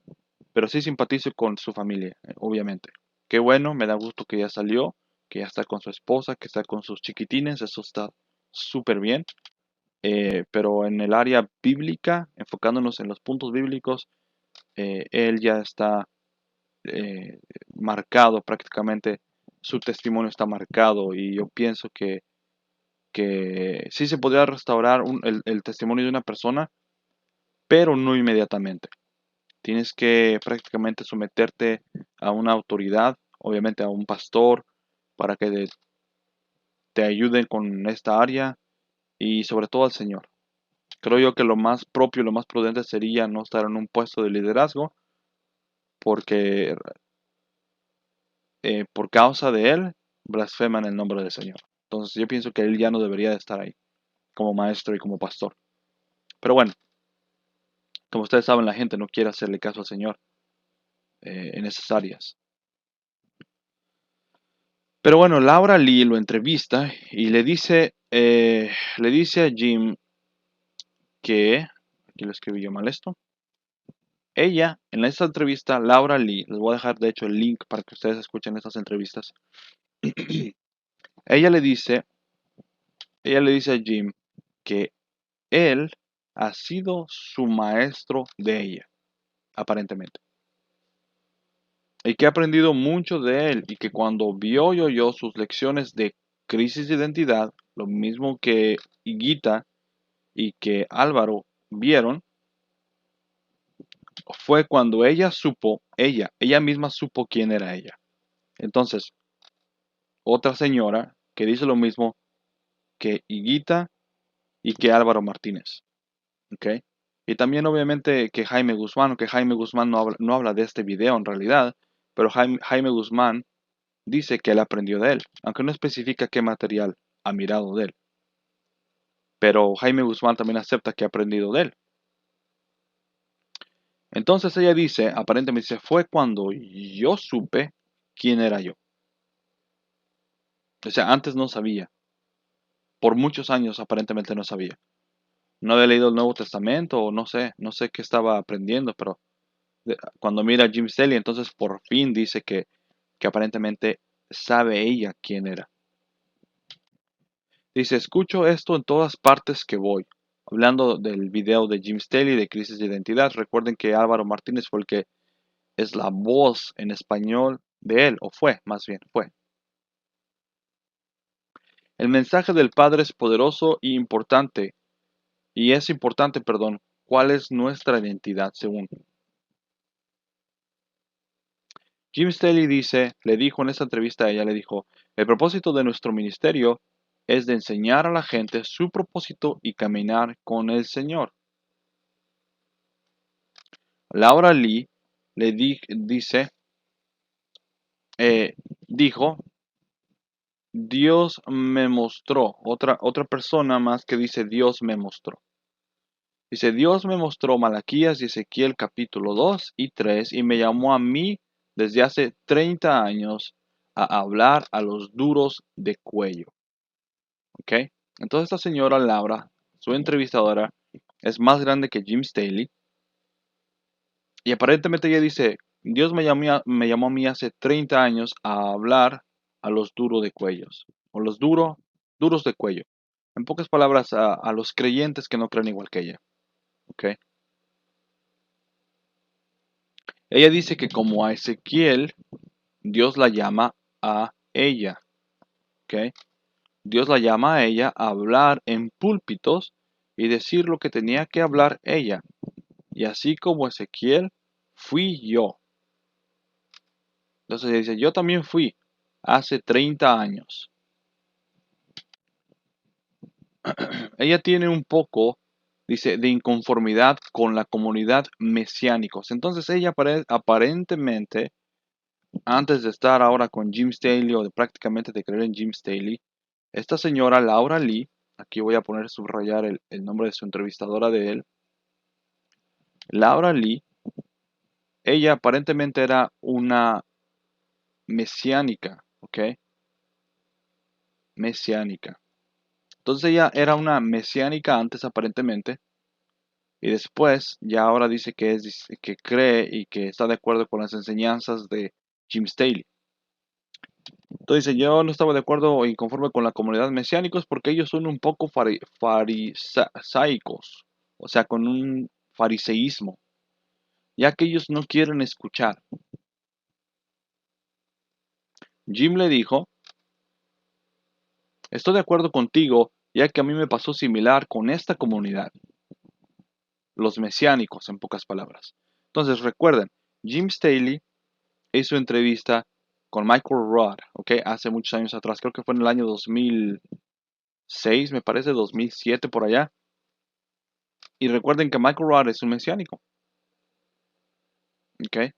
Pero sí simpatizo con su familia, obviamente. Qué bueno, me da gusto que ya salió, que ya está con su esposa, que está con sus chiquitines, eso está súper bien. Pero en el área bíblica, enfocándonos en los puntos bíblicos, él ya está eh, marcado prácticamente, su testimonio está marcado y yo pienso que sí se podría restaurar el testimonio de una persona, pero no inmediatamente. Tienes que prácticamente someterte a una autoridad, obviamente a un pastor, para que te ayuden con esta área y sobre todo al Señor. Creo yo que lo más propio, lo más prudente sería no estar en un puesto de liderazgo porque por causa de él blasfeman el nombre del Señor. Entonces yo pienso que él ya no debería de estar ahí como maestro y como pastor. Pero bueno, como ustedes saben, la gente no quiere hacerle caso al Señor en esas áreas. Pero bueno, Laura Lee lo entrevista y le dice a Jim que, aquí lo escribí yo mal esto, ella, en esta entrevista, Laura Lee, les voy a dejar de hecho el link para que ustedes escuchen estas entrevistas, ella le dice, ella le dice a Jim que él ha sido su maestro de ella, aparentemente, y que ha aprendido mucho de él y que cuando vio y oyó sus lecciones de crisis de identidad, lo mismo que Higuita y que Álvaro vieron, fue cuando ella misma supo quién era ella. Entonces, otra señora que dice lo mismo que Higuita y que Álvaro Martínez, ¿ok? Y también obviamente que Jaime Guzmán, aunque Jaime Guzmán no habla de este video en realidad, pero Jaime Guzmán dice que él aprendió de él, aunque no especifica qué material ha mirado de él. Pero Jaime Guzmán también acepta que ha aprendido de él. Entonces ella dice, aparentemente dice, fue cuando yo supe quién era yo. O sea, antes no sabía. Por muchos años aparentemente no sabía. No había leído el Nuevo Testamento o no sé qué estaba aprendiendo, pero cuando mira a Jim Staley, entonces por fin dice que aparentemente sabe ella quién era. Dice, escucho esto en todas partes que voy. Hablando del video de Jim Staley de Crisis de Identidad, recuerden que Álvaro Martínez fue el que es la voz en español de él, o fue, más bien, fue. El mensaje del Padre es poderoso y es importante, perdón, cuál es nuestra identidad según. Jim Staley le dijo en esta entrevista a ella, le dijo, el propósito de nuestro ministerio es de enseñar a la gente su propósito y caminar con el Señor. Laura Lee dice, dijo, Dios me mostró, otra persona más que dice Dios me mostró. Dice, Dios me mostró Malaquías y Ezequiel capítulo 2 y 3 y me llamó a mí desde hace 30 años a hablar a los duros de cuello. ¿Ok? Entonces esta señora Laura, su entrevistadora, es más grande que Jim Staley y aparentemente ella dice, Dios me llamó a mí hace 30 años a hablar a los duros de cuellos, o los duros de cuello. En pocas palabras, a los creyentes que no creen igual que ella. ¿Ok? Ella dice que como a Ezequiel Dios la llama a ella, ¿ok? Dios la llama a ella a hablar en púlpitos y decir lo que tenía que hablar ella. Y así como Ezequiel, fui yo. Entonces dice, yo también fui hace 30 años. Ella tiene un poco, dice, de inconformidad con la comunidad mesiánicos. Entonces ella aparentemente, antes de estar ahora con Jim Staley o de prácticamente de creer en Jim Staley, esta señora Laura Lee, aquí voy a poner subrayar el nombre de su entrevistadora de él, Laura Lee, ella aparentemente era una mesiánica, ¿ok? Mesiánica. Entonces ella era una mesiánica antes aparentemente y después ya ahora dice que cree y que está de acuerdo con las enseñanzas de Jim Staley. Entonces dice, yo no estaba de acuerdo o inconforme con la comunidad mesiánicos porque ellos son un poco farisaicos, o sea, con un fariseísmo, ya que ellos no quieren escuchar. Jim le dijo, estoy de acuerdo contigo, ya que a mí me pasó similar con esta comunidad, los mesiánicos, en pocas palabras. Entonces recuerden, Jim Staley hizo entrevista con Michael Roth, ¿ok? Hace muchos años atrás, creo que fue en el año 2006, me parece, 2007 por allá. Y recuerden que Michael Roth es un mesiánico, ¿ok?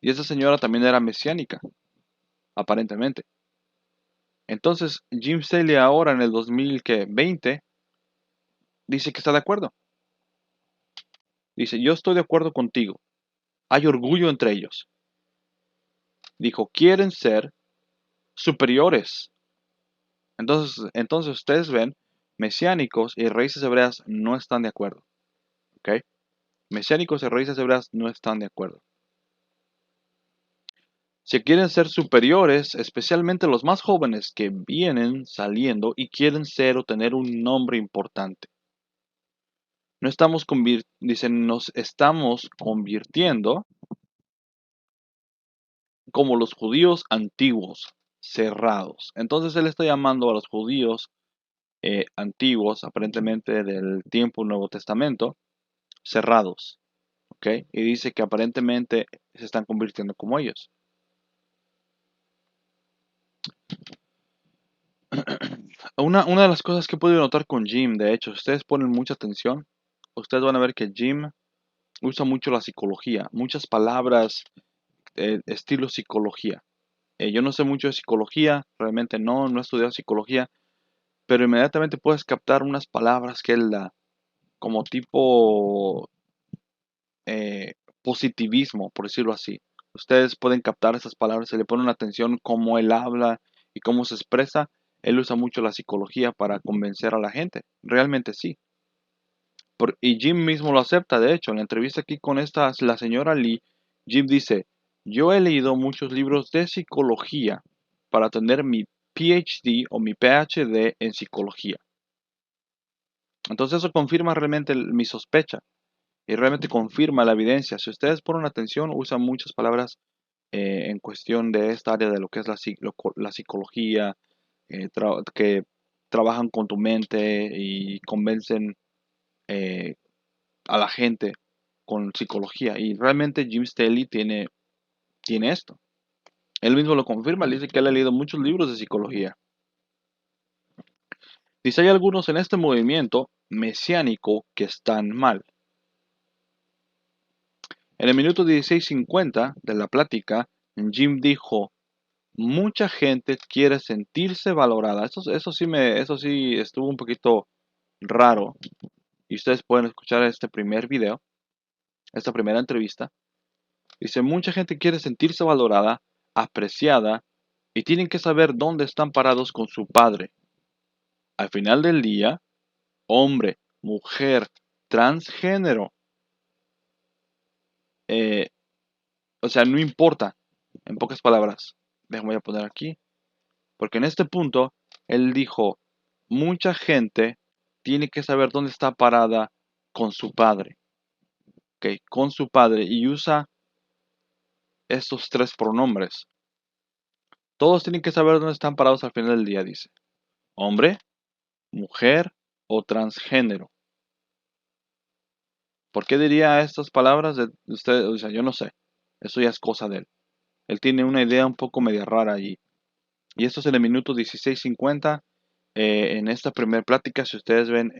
Y esa señora también era mesiánica, aparentemente. Entonces, Jim Staley ahora en el 2020 dice que está de acuerdo. Dice, yo estoy de acuerdo contigo. Hay orgullo entre ellos. Dijo, quieren ser superiores. Entonces ustedes ven, mesiánicos y raíces hebreas no están de acuerdo. ¿Ok? Mesiánicos y raíces hebreas no están de acuerdo. Si quieren ser superiores, especialmente los más jóvenes que vienen saliendo y quieren ser o tener un nombre importante. No estamos dicen, nos estamos convirtiendo como los judíos antiguos, cerrados. Entonces él está llamando a los judíos antiguos, aparentemente del tiempo Nuevo Testamento, cerrados. ¿Ok? Y dice que aparentemente se están convirtiendo como ellos. Una de las cosas que he podido notar con Jim, de hecho, si ustedes ponen mucha atención, ustedes van a ver que Jim usa mucho la psicología, muchas palabras, estilo psicología. Yo no sé mucho de psicología, realmente no he estudiado psicología, pero inmediatamente puedes captar unas palabras que él da, como tipo eh, positivismo, por decirlo así. Ustedes pueden captar esas palabras, se le ponen atención cómo él habla y cómo se expresa. Él usa mucho la psicología para convencer a la gente. Realmente sí. Y Jim mismo lo acepta, de hecho, en la entrevista aquí con la señora Lee, Jim dice, yo he leído muchos libros de psicología para tener mi PhD o mi PhD en psicología. Entonces eso confirma realmente mi sospecha y realmente confirma la evidencia. Si ustedes ponen atención, usan muchas palabras en cuestión de esta área de lo que es la psicología, que trabajan con tu mente y convencen eh, a la gente con psicología. Y realmente Jim Staley tiene esto. Él mismo lo confirma, él dice que él ha leído muchos libros de psicología. Dice, hay algunos en este movimiento mesiánico que están mal. En el minuto 16:50 de la plática, Jim dijo, mucha gente quiere sentirse valorada. Eso sí estuvo un poquito raro. Y ustedes pueden escuchar este primer video, esta primera entrevista. Dice, mucha gente quiere sentirse valorada, apreciada y tienen que saber dónde están parados con su padre. Al final del día, hombre, mujer, transgénero, eh, o sea, no importa, en pocas palabras. Déjame poner aquí, porque en este punto, él dijo, mucha gente tiene que saber dónde está parada con su padre, ¿ok? Con su padre y usa estos tres pronombres. Todos tienen que saber dónde están parados al final del día, dice. Hombre, mujer o transgénero. ¿Por qué diría estas palabras de usted? O sea, yo no sé. Eso ya es cosa de él. Él tiene una idea un poco media rara allí. Y esto es en el minuto 16:50. En esta primera plática, si ustedes ven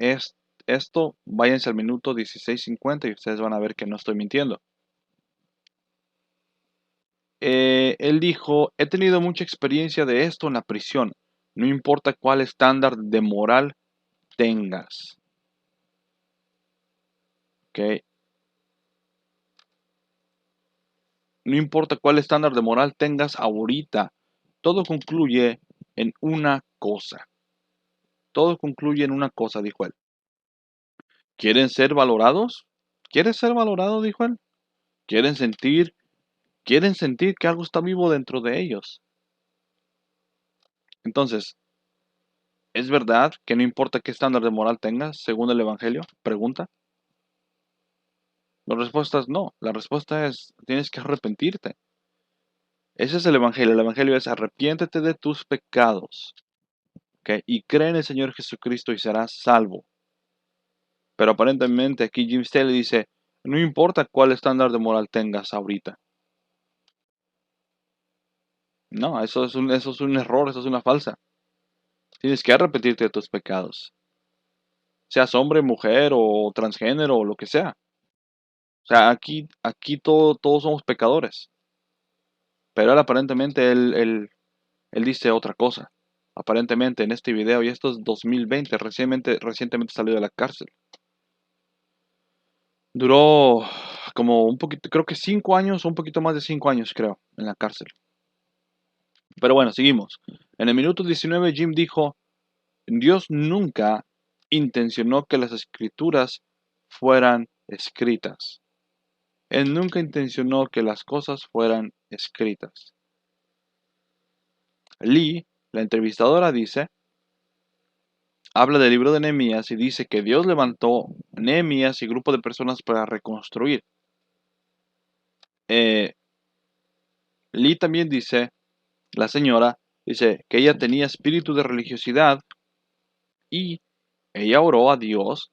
esto, váyanse al minuto 16:50 y ustedes van a ver que no estoy mintiendo. Él dijo, he tenido mucha experiencia de esto en la prisión. No importa cuál estándar de moral tengas. ¿Ok? No importa cuál estándar de moral tengas ahorita. Todo concluye en una cosa. Todo concluye en una cosa, dijo él. ¿Quieren ser valorados? ¿Quieres ser valorado? Dijo él. ¿Quieren sentir? ¿Quieren sentir que algo está vivo dentro de ellos? Entonces, ¿es verdad que no importa qué estándar de moral tengas, según el Evangelio? Pregunta. La respuesta es no. La respuesta es, tienes que arrepentirte. Ese es el Evangelio. El Evangelio es arrepiéntete de tus pecados, ¿ok? Y cree en el Señor Jesucristo y serás salvo. Pero aparentemente aquí Jim Staley dice, no importa cuál estándar de moral tengas ahorita. No, eso es un error, eso es una falsa. Tienes que arrepentirte de tus pecados. Seas hombre, mujer o transgénero o lo que sea. O sea, aquí todos somos pecadores. Pero él aparentemente, él dice otra cosa. Aparentemente en este video, y esto es 2020, recientemente salió de la cárcel. Duró como un poquito, creo que 5 años, o un poquito más de 5 años, creo, en la cárcel. Pero bueno, seguimos. En el minuto 19, Jim dijo, Dios nunca intencionó que las escrituras fueran escritas. Él nunca intencionó que las cosas fueran escritas. Lee, la entrevistadora, habla del libro de Nehemías y dice que Dios levantó Nehemías y grupo de personas para reconstruir. Eh, Lee también dice, la señora, dice que ella tenía espíritu de religiosidad y ella oró a Dios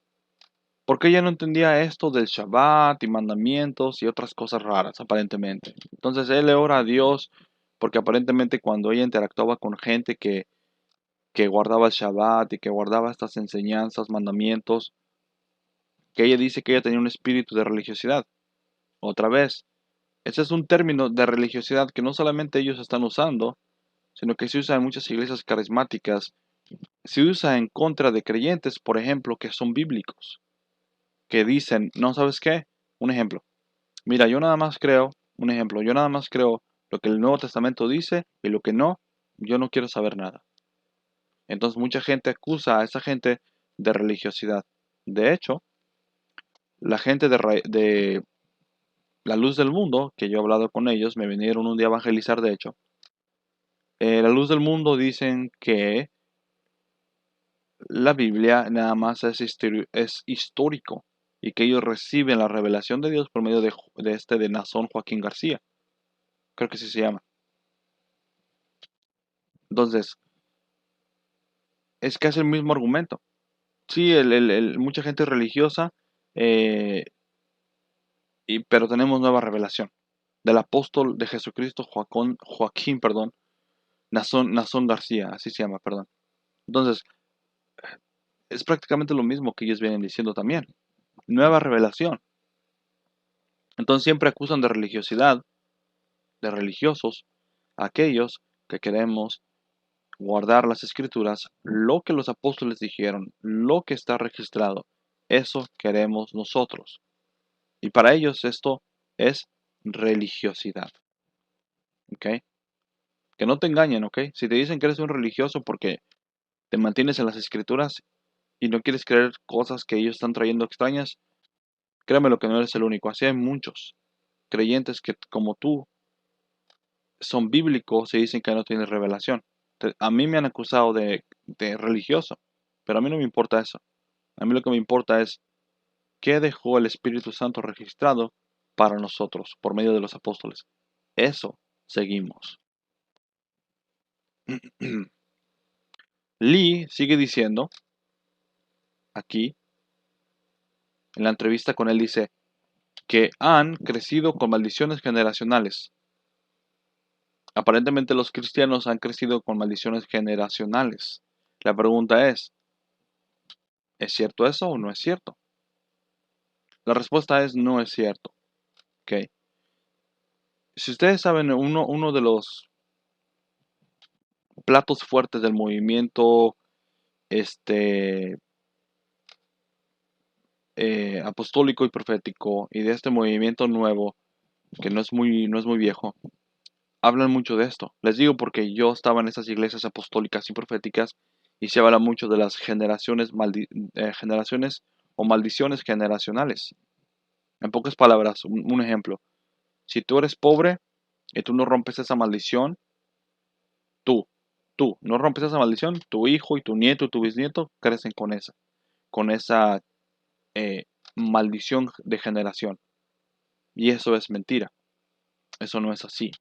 porque ella no entendía esto del Shabbat y mandamientos y otras cosas raras, aparentemente. Entonces él le ora a Dios porque aparentemente cuando ella interactuaba con gente que guardaba el Shabbat y que guardaba estas enseñanzas, mandamientos, que ella dice que ella tenía un espíritu de religiosidad. Otra vez, ese es un término de religiosidad que no solamente ellos están usando, sino que se usa en muchas iglesias carismáticas. Se usa en contra de creyentes, por ejemplo, que son bíblicos, que dicen, no sabes qué, un ejemplo, mira, yo nada más creo, un ejemplo, yo nada más creo lo que el Nuevo Testamento dice y lo que no, yo no quiero saber nada. Entonces mucha gente acusa a esa gente de religiosidad. De hecho, la gente de la luz del mundo, que yo he hablado con ellos, me vinieron un día a evangelizar, de hecho, la luz del mundo dicen que la Biblia nada más es histórico y que ellos reciben la revelación de Dios por medio de Nazón Joaquín García. Creo que así se llama. Entonces, es casi el mismo argumento. Sí, mucha gente es religiosa, eh, pero tenemos nueva revelación. Del apóstol de Jesucristo Joaquín, perdón, Nazón García, así se llama, perdón. Entonces, es prácticamente lo mismo que ellos vienen diciendo también. Nueva revelación. Entonces siempre acusan de religiosidad, de religiosos, a aquellos que queremos guardar las escrituras, lo que los apóstoles dijeron, lo que está registrado. Eso queremos nosotros. Y para ellos esto es religiosidad. ¿Ok? Que no te engañen, ¿ok? Si te dicen que eres un religioso porque te mantienes en las escrituras y no quieres creer cosas que ellos están trayendo extrañas, créeme lo que no eres el único. Así hay muchos creyentes que, como tú, son bíblicos y dicen que no tienen revelación. A mí me han acusado de religioso, pero a mí no me importa eso. A mí lo que me importa es qué dejó el Espíritu Santo registrado para nosotros por medio de los apóstoles. Eso seguimos. Lee sigue diciendo, aquí, en la entrevista con él dice, que han crecido con maldiciones generacionales. Aparentemente los cristianos han crecido con maldiciones generacionales. La pregunta ¿es cierto eso o no es cierto? La respuesta es no es cierto. ¿Ok? Si ustedes saben, uno de los platos fuertes del movimiento este, apostólico y profético y de este movimiento nuevo, que no es muy viejo, hablan mucho de esto. Les digo porque yo estaba en esas iglesias apostólicas y proféticas y se habla mucho de las generaciones o maldiciones generacionales. En pocas palabras, un ejemplo. Si tú eres pobre y tú no rompes esa maldición, tú, tú no rompes esa maldición, tu hijo y tu nieto y tu bisnieto crecen con esa eh, maldición de generación. Y eso es mentira. Eso no es así.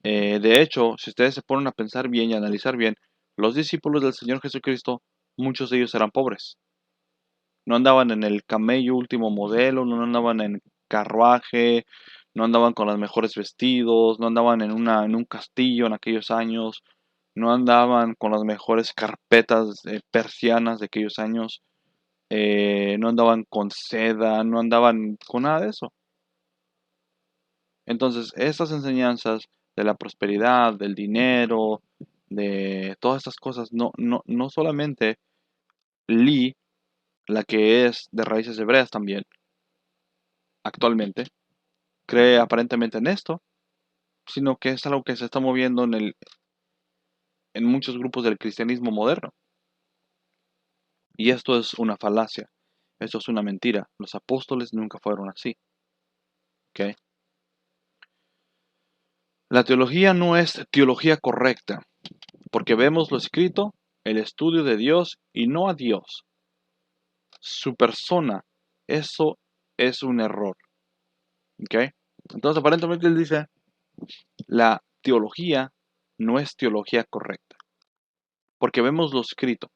De hecho, si ustedes se ponen a pensar bien y a analizar bien, los discípulos del Señor Jesucristo, muchos de ellos eran pobres. No andaban en el camello último modelo, no andaban en carruaje, no andaban con los mejores vestidos, no andaban en un castillo en aquellos años, no andaban con las mejores carpetas persianas de aquellos años, no andaban con seda, no andaban con nada de eso. Entonces, estas enseñanzas de la prosperidad, del dinero, de todas estas cosas, no solamente Lee, la que es de raíces hebreas también, actualmente, cree aparentemente en esto, sino que es algo que se está moviendo en muchos grupos del cristianismo moderno. Y esto es una falacia, esto es una mentira. Los apóstoles nunca fueron así. ¿Ok? La teología no es teología correcta, porque vemos lo escrito, el estudio de Dios y no a Dios, su persona. Eso es un error. ¿Ok? Entonces aparentemente él dice, la teología no es teología correcta, porque vemos lo escrito.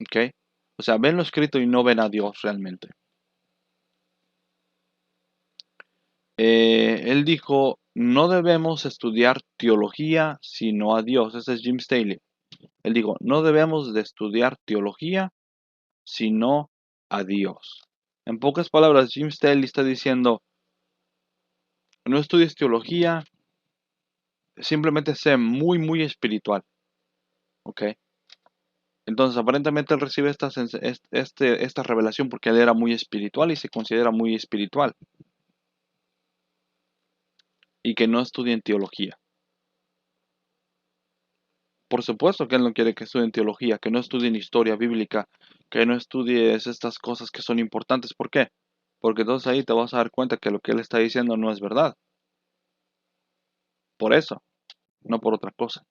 ¿Ok? O sea, ven lo escrito y no ven a Dios realmente. Él dijo, no debemos estudiar teología sino a Dios. Ese es Jim Staley. Él dijo, no debemos de estudiar teología sino a Dios. En pocas palabras, Jim Staley está diciendo, no estudies teología, simplemente sé muy, muy espiritual. ¿Ok? Entonces, aparentemente él recibe esta revelación porque él era muy espiritual y se considera muy espiritual. Y que no estudien teología. Por supuesto que él no quiere que estudien teología, que no estudien historia bíblica, que no estudies estas cosas que son importantes. ¿Por qué? Porque entonces ahí te vas a dar cuenta que lo que él está diciendo no es verdad. Por eso, no por otra cosa.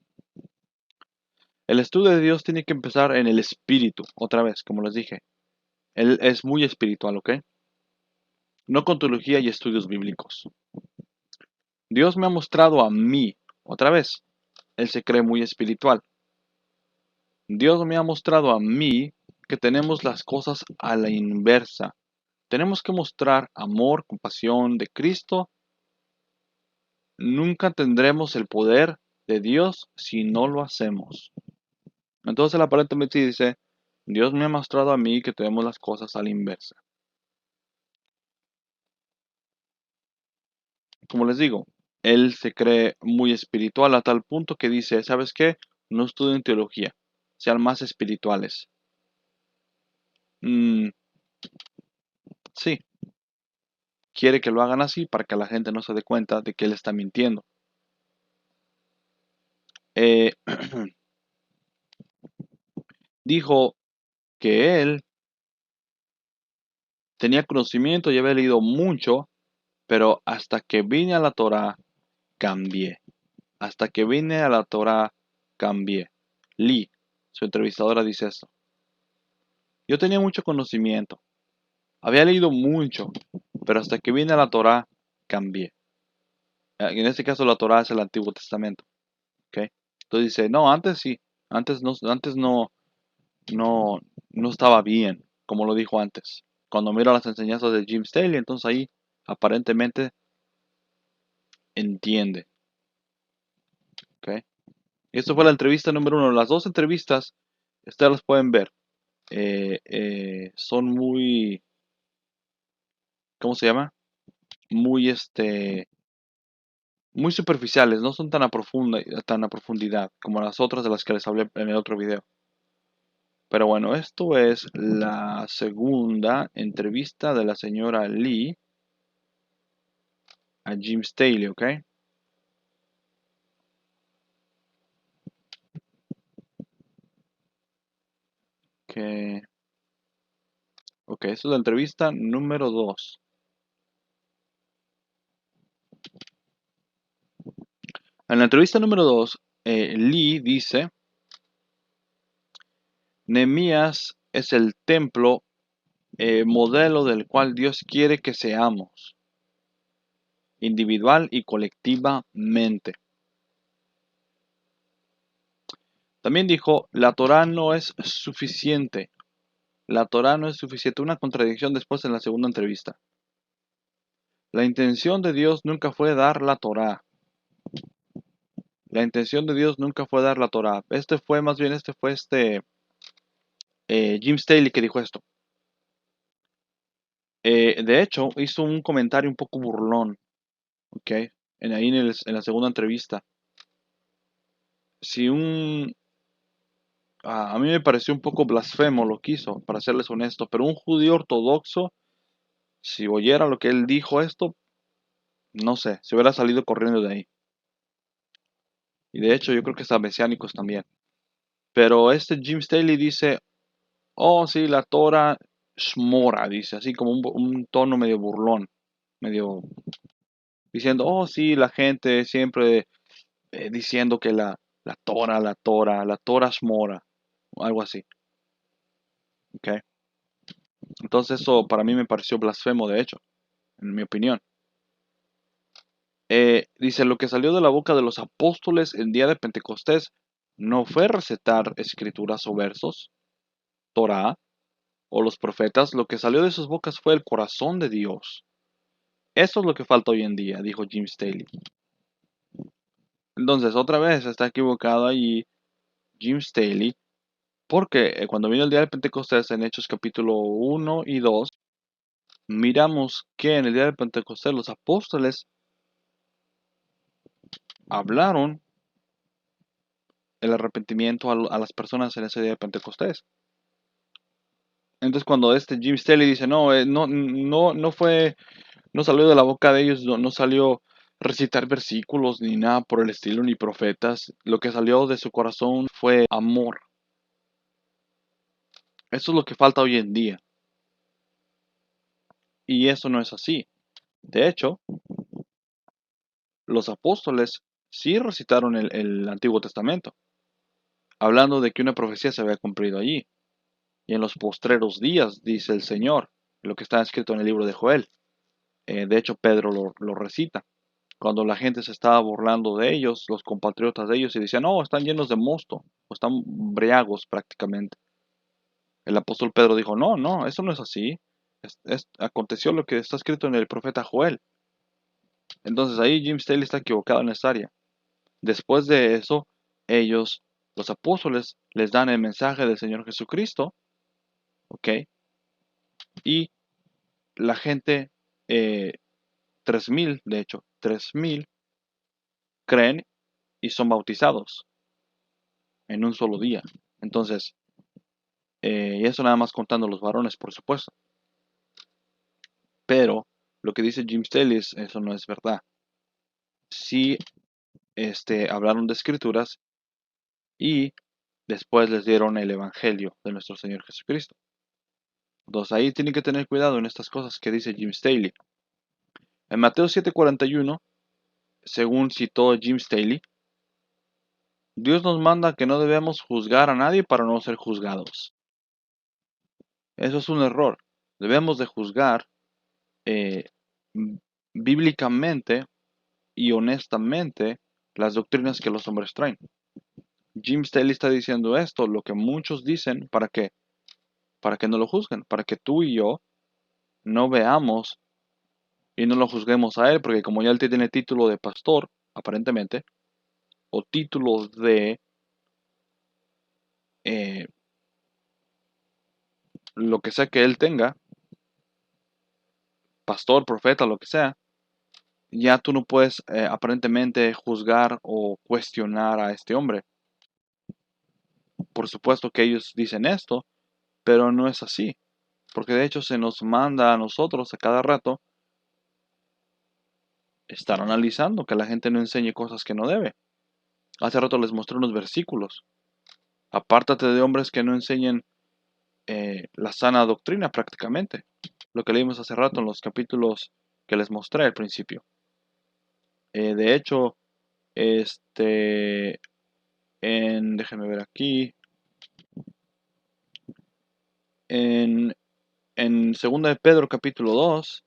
El estudio de Dios tiene que empezar en el espíritu, otra vez, como les dije. Él es muy espiritual, ¿ok? No con teología y estudios bíblicos. Dios me ha mostrado a mí, otra vez, él se cree muy espiritual. Dios me ha mostrado a mí que tenemos las cosas a la inversa. Tenemos que mostrar amor, compasión de Cristo. Nunca tendremos el poder de Dios si no lo hacemos. Entonces él aparentemente dice, Dios me ha mostrado a mí que tenemos las cosas a la inversa. Como les digo, él se cree muy espiritual a tal punto que dice, ¿sabes qué? No estudien teología, sean más espirituales. Mm, sí, quiere que lo hagan así para que la gente no se dé cuenta de que él está mintiendo. Eh, dijo que él tenía conocimiento y había leído mucho, pero hasta que vine a la Torah cambié. Hasta que vine a la Torah cambié. Lee, su entrevistadora, dice esto. Yo tenía mucho conocimiento, había leído mucho, pero hasta que vine a la Torah cambié. En este caso la Torah es el Antiguo Testamento. ¿Ok? Entonces dice, no, antes sí, antes no, no estaba bien, como lo dijo antes. Cuando miro las enseñanzas de Jim Staley, entonces ahí aparentemente entiende. ¿Ok? Y esto fue la entrevista número uno. Las dos entrevistas, ustedes las pueden ver. Son muy, ¿cómo se llama? Muy, muy superficiales, no son tan a profundidad como las otras de las que les hablé en el otro video. Pero bueno, esto es la segunda entrevista de la señora Lee a Jim Staley, ¿ok? Que, ok, esta es la entrevista número 2. En la entrevista número 2, Lee dice, Nehemías es el templo modelo del cual Dios quiere que seamos, individual y colectivamente. También dijo, la Torá no es suficiente. La Torá no es suficiente. Una contradicción después en la segunda entrevista. La intención de Dios nunca fue dar la Torá. La intención de Dios nunca fue dar la Torá. Jim Staley que dijo esto. De hecho, hizo un comentario un poco burlón, ¿ok? En la segunda entrevista. Si un... A mí me pareció un poco blasfemo lo que hizo, para serles honesto, pero un judío ortodoxo, si oyera lo que él dijo esto, no sé, se hubiera salido corriendo de ahí. Y de hecho, yo creo que está mesiánicos también. Pero este Jim Staley dice, oh, sí, la Torah shmora, dice, así como un tono medio burlón, medio diciendo, oh, sí, la gente siempre diciendo que la Torah shmora, o algo así, ¿ok? Entonces eso para mí me pareció blasfemo, de hecho, en mi opinión. Dice, lo que salió de la boca de los apóstoles el día de Pentecostés no fue recetar escrituras o versos, Torah, o los profetas, lo que salió de sus bocas fue el corazón de Dios. Eso es lo que falta hoy en día, dijo Jim Staley. Entonces, otra vez está equivocado allí Jim Staley, porque cuando vino el día de Pentecostés en Hechos capítulo 1 y 2, miramos que en el día de Pentecostés los apóstoles hablaron el arrepentimiento a las personas en ese día de Pentecostés. Entonces cuando este Jim Staley dice, no, no salió de la boca de ellos, no salió recitar versículos ni nada por el estilo, ni profetas, lo que salió de su corazón fue amor. Eso es lo que falta hoy en día. Y eso no es así. De hecho, los apóstoles sí recitaron el Antiguo Testamento, hablando de que una profecía se había cumplido allí. Y en los postreros días, dice el Señor, lo que está escrito en el libro de Joel. De hecho, Pedro lo recita. Cuando la gente se estaba burlando de ellos, los compatriotas de ellos, y decían, no, están llenos de mosto, o están briagos prácticamente. El apóstol Pedro dijo, no, no, eso no es así. Aconteció lo que está escrito en el profeta Joel. Entonces ahí Jim Staley está equivocado en esa área. Después de eso, ellos, los apóstoles, les dan el mensaje del Señor Jesucristo, ¿ok? Y la gente, 3,000, de hecho, 3,000 creen y son bautizados en un solo día. Entonces, y eso nada más contando los varones, por supuesto. Pero lo que dice Jim Staley, eso no es verdad. Sí, hablaron de escrituras y después les dieron el evangelio de nuestro Señor Jesucristo. Entonces ahí tienen que tener cuidado en estas cosas que dice Jim Staley. En Mateo 7:41, según citó Jim Staley, Dios nos manda que no debemos juzgar a nadie para no ser juzgados. Eso es un error. Debemos de juzgar eh, bíblicamente y honestamente las doctrinas que los hombres traen. Jim Staley está diciendo esto, lo que muchos dicen, ¿para qué? Para que no lo juzguen, para que tú y yo no veamos y no lo juzguemos a él, porque como ya él tiene título de pastor, aparentemente, o título de eh, lo que sea que él tenga, pastor, profeta, lo que sea, ya tú no puedes aparentemente juzgar o cuestionar a este hombre. Por supuesto que ellos dicen esto, pero no es así, porque de hecho se nos manda a nosotros a cada rato estar analizando que la gente no enseñe cosas que no debe. Hace rato les mostré unos versículos. Apártate de hombres que no enseñen la sana doctrina prácticamente. Lo que leímos hace rato en los capítulos que les mostré al principio. De hecho, déjenme ver aquí, en, en Segunda de Pedro capítulo 2,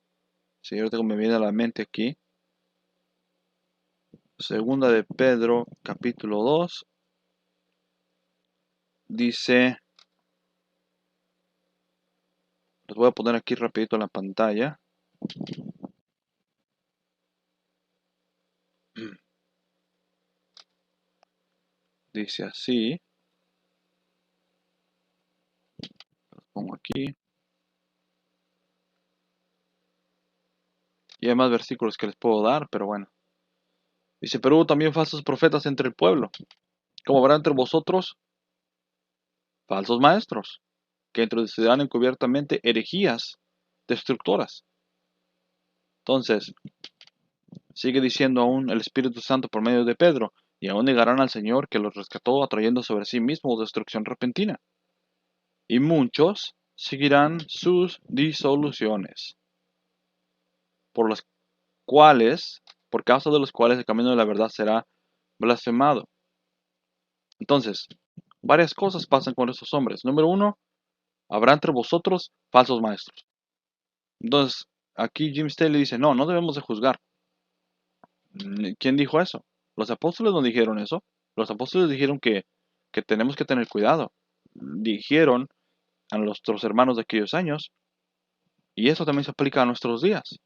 si yo tengo me viene a la mente aquí, Segunda de Pedro capítulo 2, dice, los voy a poner aquí rapidito en la pantalla. Dice así, los pongo aquí. Y hay más versículos que les puedo dar, pero bueno. Dice, pero hubo también falsos profetas entre el pueblo, como habrá entre vosotros falsos maestros, que introducirán encubiertamente herejías destructoras. Entonces, sigue diciendo aún el Espíritu Santo por medio de Pedro, y aún negarán al Señor que los rescató, atrayendo sobre sí mismo destrucción repentina. Y muchos seguirán sus disoluciones, por las cuales, por causa de los cuales el camino de la verdad será blasfemado. Entonces, varias cosas pasan con estos hombres. Número uno, habrá entre vosotros falsos maestros. Entonces, aquí Jim Staley dice, no, no debemos de juzgar. ¿Quién dijo eso? Los apóstoles no dijeron eso. Los apóstoles dijeron que tenemos que tener cuidado. Dijeron a nuestros hermanos de aquellos años, y eso también se aplica a nuestros días.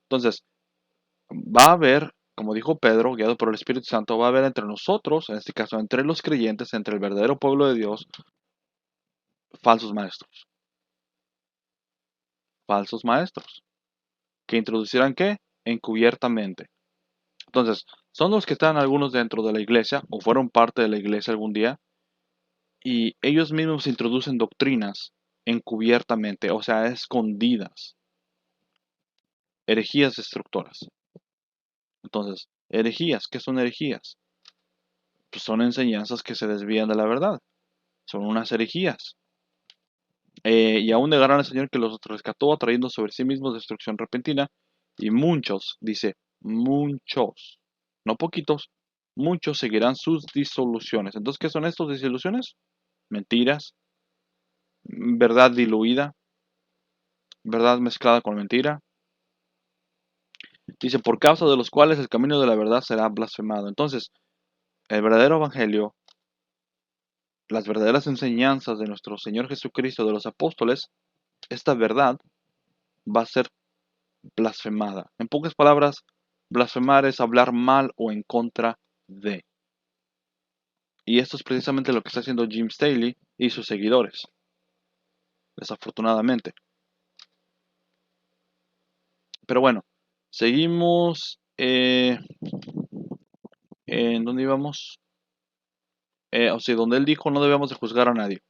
Entonces, va a haber, como dijo Pedro, guiado por el Espíritu Santo, va a haber entre nosotros, en este caso entre los creyentes, entre el verdadero pueblo de Dios, falsos maestros. Falsos maestros. ¿Que introducirán qué? Encubiertamente. Entonces, son los que están algunos dentro de la iglesia o fueron parte de la iglesia algún día y ellos mismos introducen doctrinas encubiertamente, o sea, escondidas, herejías destructoras. Entonces, herejías, ¿qué son herejías? Pues son enseñanzas que se desvían de la verdad, son unas herejías. Y aún negarán al Señor que los rescató, atrayendo sobre sí mismos destrucción repentina, y muchos, dice, muchos, no poquitos, muchos seguirán sus disoluciones. Entonces, ¿qué son estos disoluciones? Mentiras, verdad diluida, verdad mezclada con mentira. Dice, por causa de los cuales el camino de la verdad será blasfemado. Entonces, el verdadero evangelio, las verdaderas enseñanzas de nuestro Señor Jesucristo, de los apóstoles, esta verdad va a ser blasfemada. En pocas palabras, blasfemar es hablar mal o en contra de. Y esto es precisamente lo que está haciendo Jim Staley y sus seguidores, desafortunadamente. Pero bueno, seguimos. ¿En dónde íbamos? O sea, donde él dijo no debemos de juzgar a nadie.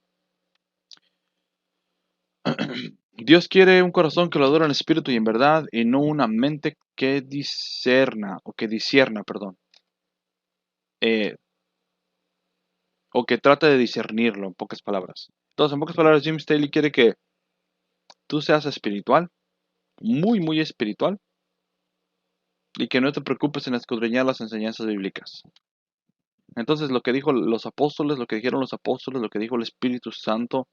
Dios quiere un corazón que lo adora en espíritu y en verdad, y no una mente que discierna, perdón. Eh, o que trate de discernirlo, en pocas palabras. Entonces, en pocas palabras, Jim Staley quiere que tú seas espiritual, muy, muy espiritual, y que no te preocupes en escudriñar las enseñanzas bíblicas. Entonces, lo que dijo los apóstoles, lo que dijeron los apóstoles, lo que dijo el Espíritu Santo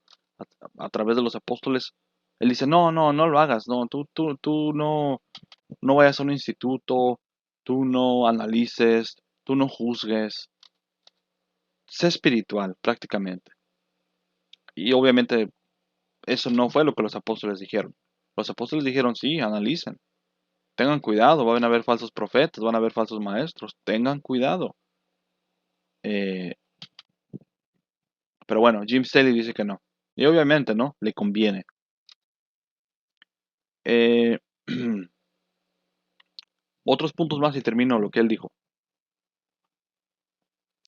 a través de los apóstoles, él dice, no, no, no lo hagas, no, tú no vayas a un instituto, tú no analices, tú no juzgues, sé espiritual prácticamente. Y obviamente eso no fue lo que los apóstoles dijeron. Los apóstoles dijeron, sí, analicen, tengan cuidado, van a haber falsos profetas, van a haber falsos maestros, tengan cuidado. Eh, pero bueno, Jim Staley dice que no. Y obviamente, ¿no? Le conviene. Eh, otros puntos más y termino lo que él dijo.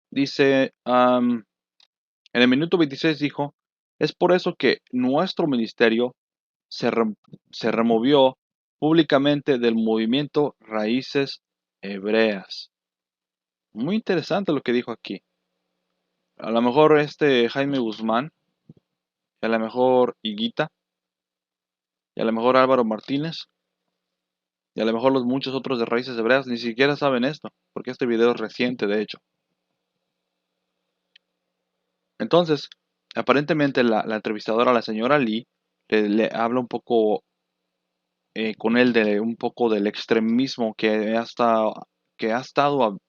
Dice, en el minuto 26 dijo, es por eso que nuestro ministerio se, se removió públicamente del movimiento Raíces Hebreas. Muy interesante lo que dijo aquí. A lo mejor este Jaime Guzmán, y a lo mejor Higuita, y a lo mejor Álvaro Martínez, y a lo mejor los muchos otros de Raíces Hebreas ni siquiera saben esto, porque este video es reciente de hecho. Entonces, aparentemente la entrevistadora, la señora Lee, le habla un poco con él de un poco del extremismo que ha estado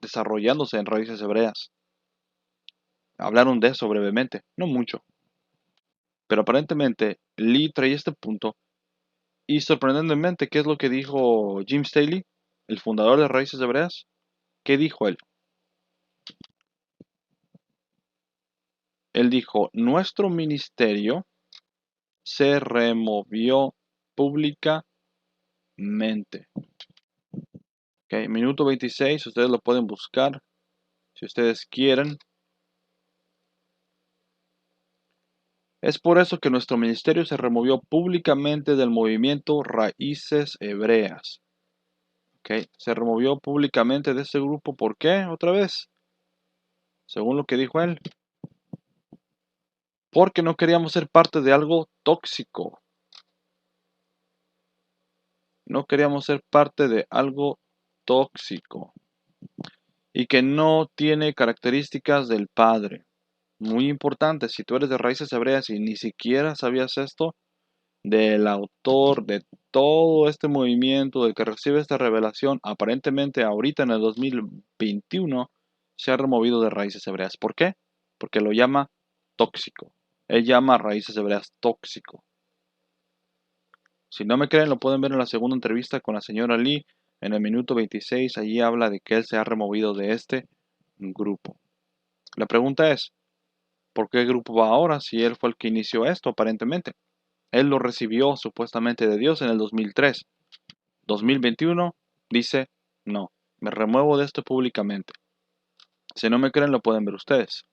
desarrollándose en Raíces Hebreas. Hablaron de eso brevemente, no mucho, pero aparentemente Lee trae este punto y sorprendentemente, ¿qué es lo que dijo Jim Staley, el fundador de Raíces Hebreas? ¿Qué dijo él? Él dijo, nuestro ministerio se removió públicamente. Ok, minuto 26, ustedes lo pueden buscar si ustedes quieren. Es por eso que nuestro ministerio se removió públicamente del movimiento Raíces Hebreas. Ok, se removió públicamente de ese grupo. ¿Por qué? Otra vez, según lo que dijo él. Porque no queríamos ser parte de algo tóxico. No queríamos ser parte de algo tóxico. Y que no tiene características del Padre. Muy importante, si tú eres de Raíces Hebreas y ni siquiera sabías esto, del autor de todo este movimiento, del que recibe esta revelación, aparentemente ahorita en el 2021 se ha removido de Raíces Hebreas. ¿Por qué? Porque lo llama tóxico. Él llama a Raíces Hebreas tóxico. Si no me creen, lo pueden ver en la segunda entrevista con la señora Lee en el minuto 26. Allí habla de que él se ha removido de este grupo. La pregunta es, ¿por qué grupo va ahora si él fue el que inició esto aparentemente? Él lo recibió supuestamente de Dios en el 2003. 2021 dice, no, me remuevo de esto públicamente. Si no me creen, lo pueden ver ustedes.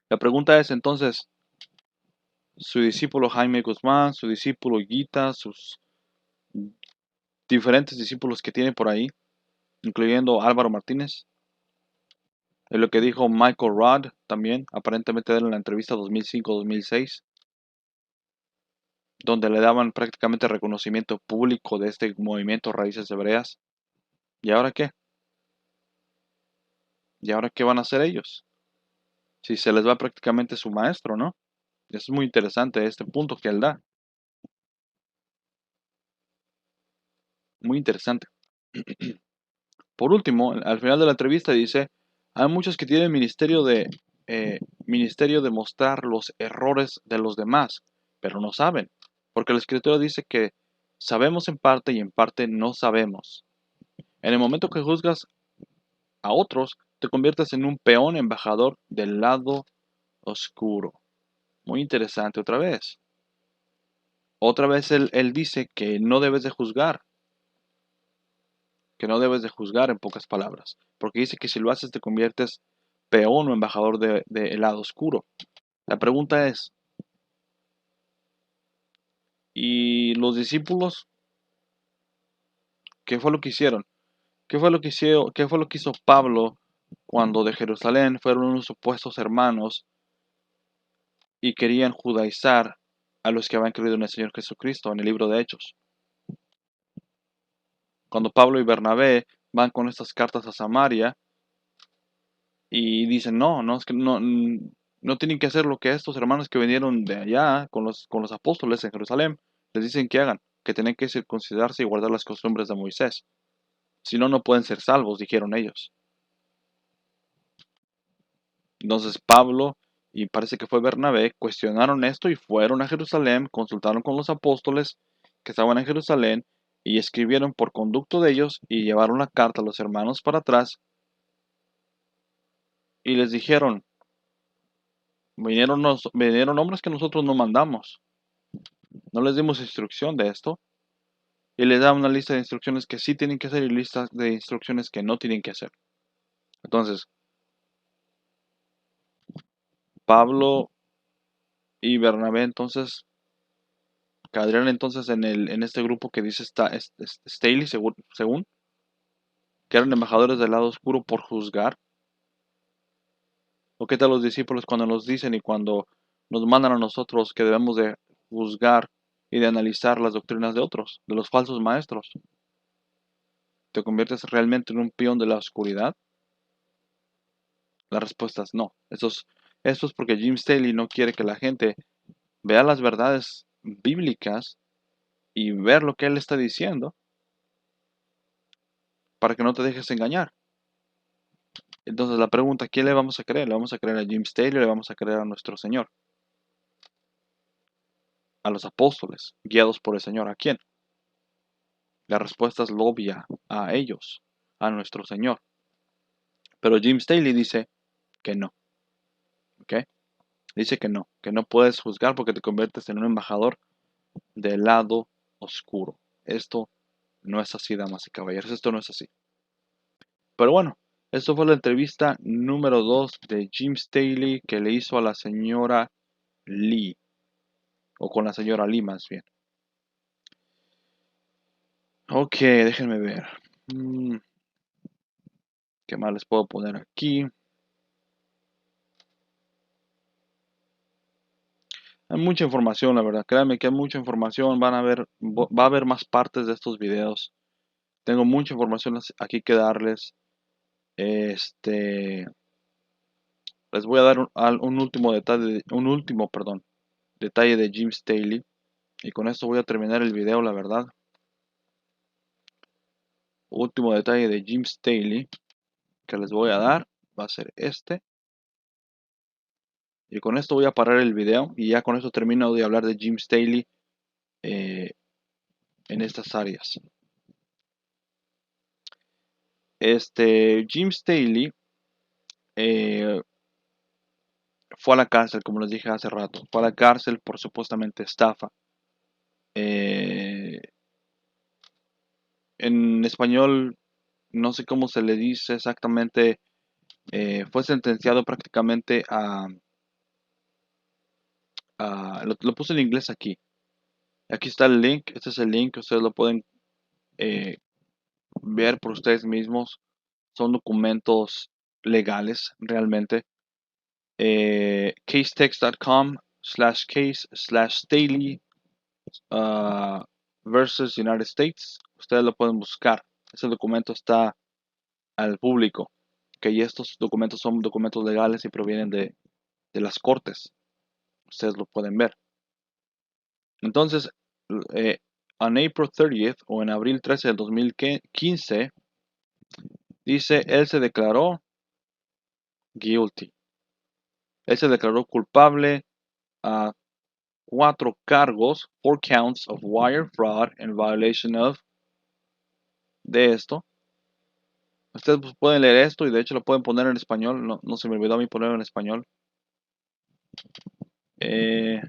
La pregunta es entonces, su discípulo Jaime Guzmán, su discípulo Guita, sus diferentes discípulos que tiene por ahí, incluyendo Álvaro Martínez, es lo que dijo Michael Rodd también, aparentemente en la entrevista 2005-2006, donde le daban prácticamente reconocimiento público de este movimiento Raíces Hebreas. ¿Y ahora qué? ¿Y ahora qué van a hacer ellos? Si se les va prácticamente su maestro, ¿no? Es muy interesante este punto que él da. Muy interesante. Por último, al final de la entrevista dice, hay muchos que tienen ministerio de mostrar los errores de los demás, pero no saben, porque la escritura dice que sabemos en parte y en parte no sabemos. En el momento que juzgas a otros, te conviertes en un peón embajador del lado oscuro. Muy interesante otra vez. Otra vez él dice que no debes de juzgar, en pocas palabras, porque dice que si lo haces te conviertes peón o embajador del lado oscuro. La pregunta es, ¿y los discípulos qué fue lo que hicieron? ¿Qué fue lo que hizo Pablo cuando de Jerusalén fueron unos supuestos hermanos y querían judaizar a los que habían creído en el Señor Jesucristo en el libro de Hechos? Cuando Pablo y Bernabé van con estas cartas a Samaria y dicen, no, es que no tienen que hacer lo que estos hermanos que vinieron de allá con los apóstoles en Jerusalén les dicen que hagan, que tienen que circuncidarse y guardar las costumbres de Moisés. Si no, no pueden ser salvos, dijeron ellos. Entonces Pablo y parece que fue Bernabé cuestionaron esto y fueron a Jerusalén, consultaron con los apóstoles que estaban en Jerusalén y escribieron por conducto de ellos y llevaron la carta a los hermanos para atrás y les dijeron, vinieron hombres que nosotros no mandamos, no les dimos instrucción de esto y les da una lista de instrucciones que sí tienen que hacer y listas de instrucciones que no tienen que hacer. Entonces, Pablo y Bernabé entonces caerían entonces en este grupo que dice Staley, según, que eran embajadores del lado oscuro por juzgar. ¿O qué tal los discípulos cuando nos dicen y cuando nos mandan a nosotros que debemos de juzgar y de analizar las doctrinas de otros, de los falsos maestros? ¿Te conviertes realmente en un peón de la oscuridad? La respuesta es no. Esto es porque Jim Staley no quiere que la gente vea las verdades bíblicas y ver lo que él está diciendo para que no te dejes engañar. Entonces la pregunta, ¿quién le vamos a creer? ¿Le vamos a creer a Jim Staley o le vamos a creer a nuestro Señor? A los apóstoles, guiados por el Señor. ¿A quién? La respuesta es obvia, a ellos, a nuestro Señor. Pero Jim Staley dice que no. ¿Ok? Dice que no puedes juzgar porque te conviertes en un embajador del lado oscuro. Esto no es así, damas y caballeros. Esto no es así. Pero bueno, esto fue la entrevista número 2 de Jim Staley que le hizo a la señora Lee. O con la señora Lee más bien. Ok, déjenme ver. ¿Qué más les puedo poner aquí? Hay mucha información, la verdad. Créanme que hay mucha información. Va a haber más partes de estos videos. Tengo mucha información aquí que darles. Este, les voy a dar un último detalle, detalle de Jim Staley. Y con esto voy a terminar el video, la verdad. Último detalle de Jim Staley que les voy a dar va a ser este. Y con esto voy a parar el video y ya con esto termino de hablar de Jim Staley eh, en estas áreas. Jim Staley eh, fue a la cárcel, como les dije hace rato. Fue a la cárcel por supuestamente estafa. Eh, en español, no sé cómo se le dice exactamente. Fue sentenciado prácticamente lo puse en inglés aquí. Aquí está el link. Este es el link. Ustedes lo pueden eh, ver por ustedes mismos. Son documentos legales realmente. Casetext.com/case/Staley versus United States. Ustedes lo pueden buscar. Ese documento está al público. Y estos documentos son documentos legales y provienen de las cortes. Ustedes lo pueden ver. Entonces, eh, on April 30th o en abril 13 del 2015, dice, él se declaró guilty. Él se declaró culpable a 4 cargos, 4 counts of wire fraud and violation of de esto. Ustedes pueden leer esto y de hecho lo pueden poner en español. No se me olvidó a mí ponerlo en español. En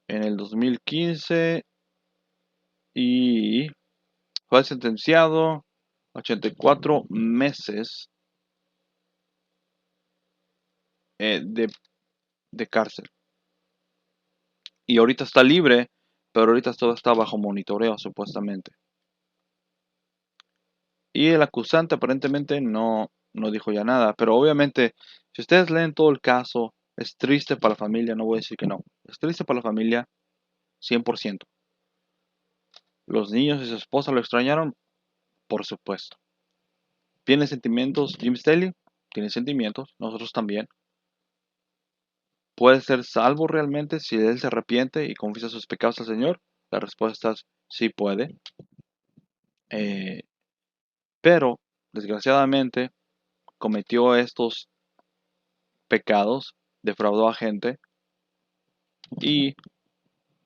el 2015 y fue sentenciado a 84 meses de cárcel. Y ahorita está libre, pero ahorita todo está bajo monitoreo supuestamente. Y el acusante aparentemente no dijo ya nada, pero obviamente si ustedes leen todo el caso, es triste para la familia, no voy a decir que no. Es triste para la familia 100%. Los niños y su esposa lo extrañaron, por supuesto. ¿Tiene sentimientos Jim Staley? Tiene sentimientos, nosotros también. ¿Puede ser salvo realmente si él se arrepiente y confiesa sus pecados al Señor? La respuesta es sí puede. Pero, desgraciadamente, cometió estos pecados, defraudó a gente y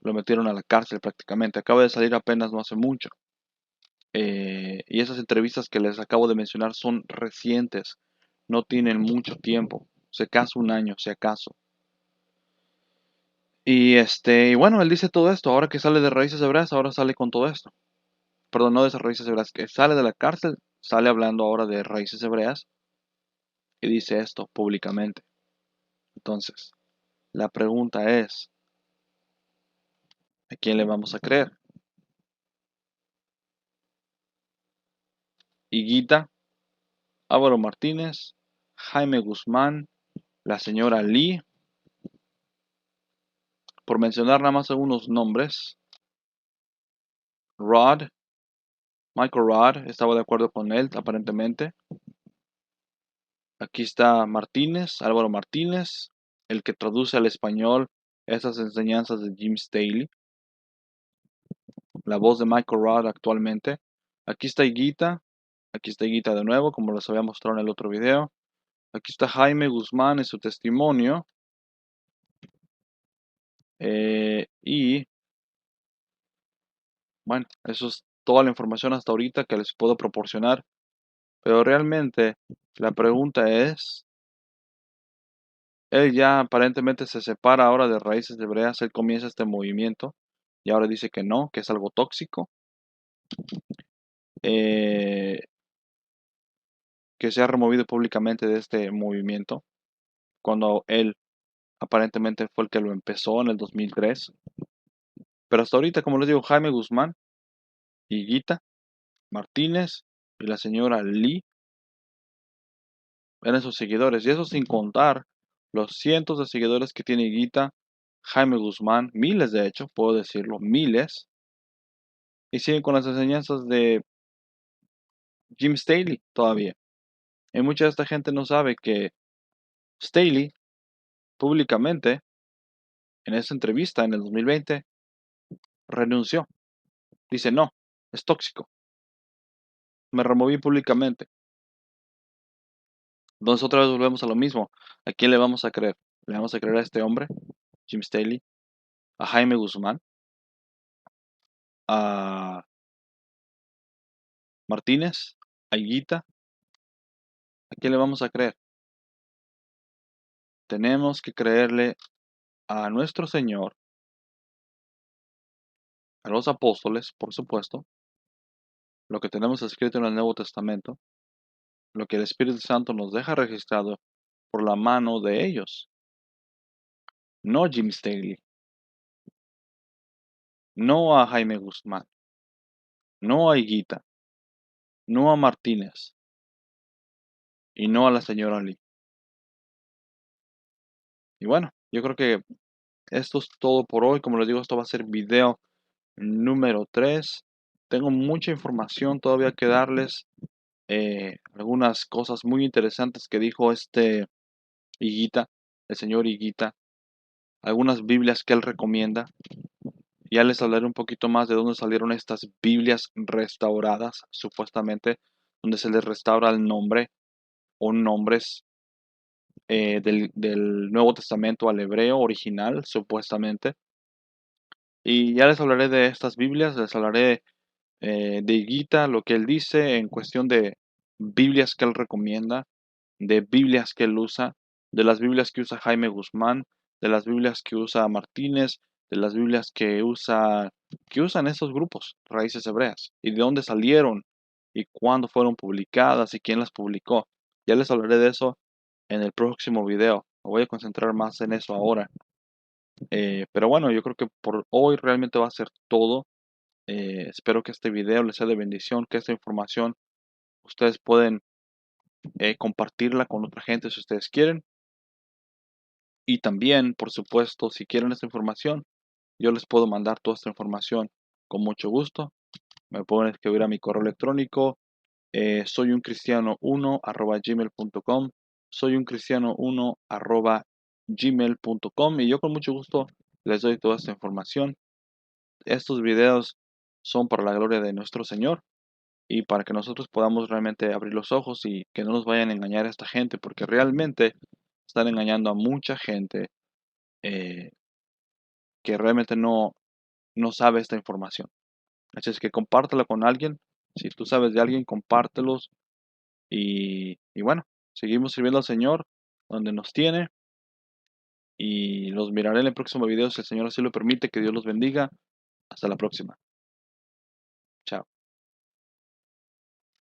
lo metieron a la cárcel prácticamente. Acaba de salir apenas no hace mucho. Y esas entrevistas que les acabo de mencionar son recientes, no tienen mucho tiempo, si acaso un año, si acaso. Y bueno, él dice todo esto, ahora que sale de Raíces Hebreas, ahora sale con todo esto. Perdón, no de esas Raíces Hebreas, que sale de la cárcel, sale hablando ahora de Raíces Hebreas y dice esto públicamente. Entonces, la pregunta es, ¿a quién le vamos a creer? Higuita, Álvaro Martínez, Jaime Guzmán, la señora Lee, por mencionar nada más algunos nombres. Rod, Michael Rod, estaba de acuerdo con él aparentemente. Aquí está Martínez, Álvaro Martínez, el que traduce al español esas enseñanzas de Jim Staley, la voz de Michael Rod actualmente. Aquí está Higuita de nuevo, como les había mostrado en el otro video. Aquí está Jaime Guzmán en su testimonio. Y bueno, eso es toda la información hasta ahorita que les puedo proporcionar. Pero realmente la pregunta es, él ya aparentemente se separa ahora de Raíces Hebreas, él comienza este movimiento y ahora dice que no, que es algo tóxico, eh, que se ha removido públicamente de este movimiento, cuando él aparentemente fue el que lo empezó en el 2003. Pero hasta ahorita, como les digo, Jaime Guzmán, Higuita, Martínez y la señora Lee eran sus seguidores, y eso sin contar los cientos de seguidores que tiene Higuita, Jaime Guzmán, miles de hecho, puedo decirlo, miles, y siguen con las enseñanzas de Jim Staley todavía. Y mucha de esta gente no sabe que Staley públicamente en esa entrevista en el 2020 renunció. Dice, no, es tóxico. Me removí públicamente. Entonces otra vez volvemos a lo mismo. ¿A quién le vamos a creer? ¿Le vamos a creer a este hombre, Jim Staley? ¿A Jaime Guzmán? ¿A Martínez? ¿A Higuita? ¿A quién le vamos a creer? Tenemos que creerle a nuestro Señor, a los apóstoles, por supuesto, lo que tenemos escrito en el Nuevo Testamento, lo que el Espíritu Santo nos deja registrado por la mano de ellos. No Jim Staley, no a Jaime Guzmán, no a Higuita, no a Martínez y no a la señora Lee. Y bueno, yo creo que esto es todo por hoy. Como les digo, esto va a ser video número 3. Tengo mucha información todavía que darles. Algunas cosas muy interesantes que dijo este Higuita, el señor Higuita. Algunas Biblias que él recomienda. Ya les hablaré un poquito más de dónde salieron estas Biblias restauradas, supuestamente, donde se les restaura el nombre o nombres del Nuevo Testamento al hebreo original, supuestamente. Y ya les hablaré de estas Biblias, les hablaré de Higuita, lo que él dice en cuestión de Biblias que él recomienda, de Biblias que él usa, de las Biblias que usa Jaime Guzmán, de las Biblias que usa Martínez, de las Biblias que usan estos grupos, Raíces Hebreas, y de dónde salieron, y cuándo fueron publicadas, y quién las publicó. Ya les hablaré de eso en el próximo video. Me voy a concentrar más en eso ahora. Pero bueno, yo creo que por hoy realmente va a ser todo. Espero que este video les sea de bendición, que esta información ustedes pueden compartirla con otra gente si ustedes quieren. Y también, por supuesto, si quieren esta información, yo les puedo mandar toda esta información con mucho gusto. Me pueden escribir a mi correo electrónico, soyuncristiano1@gmail.com, soyuncristiano1@gmail.com, y yo con mucho gusto les doy toda esta información. Estos videos son para la gloria de nuestro Señor. y para que nosotros podamos realmente abrir los ojos y que no nos vayan a engañar a esta gente, porque realmente están engañando a mucha gente eh, que realmente no sabe esta información. Así es que compártelo con alguien. Si tú sabes de alguien, compártelos. Y bueno, seguimos sirviendo al Señor donde nos tiene. Y los miraré en el próximo video si el Señor así lo permite. Que Dios los bendiga. Hasta la próxima. Chao.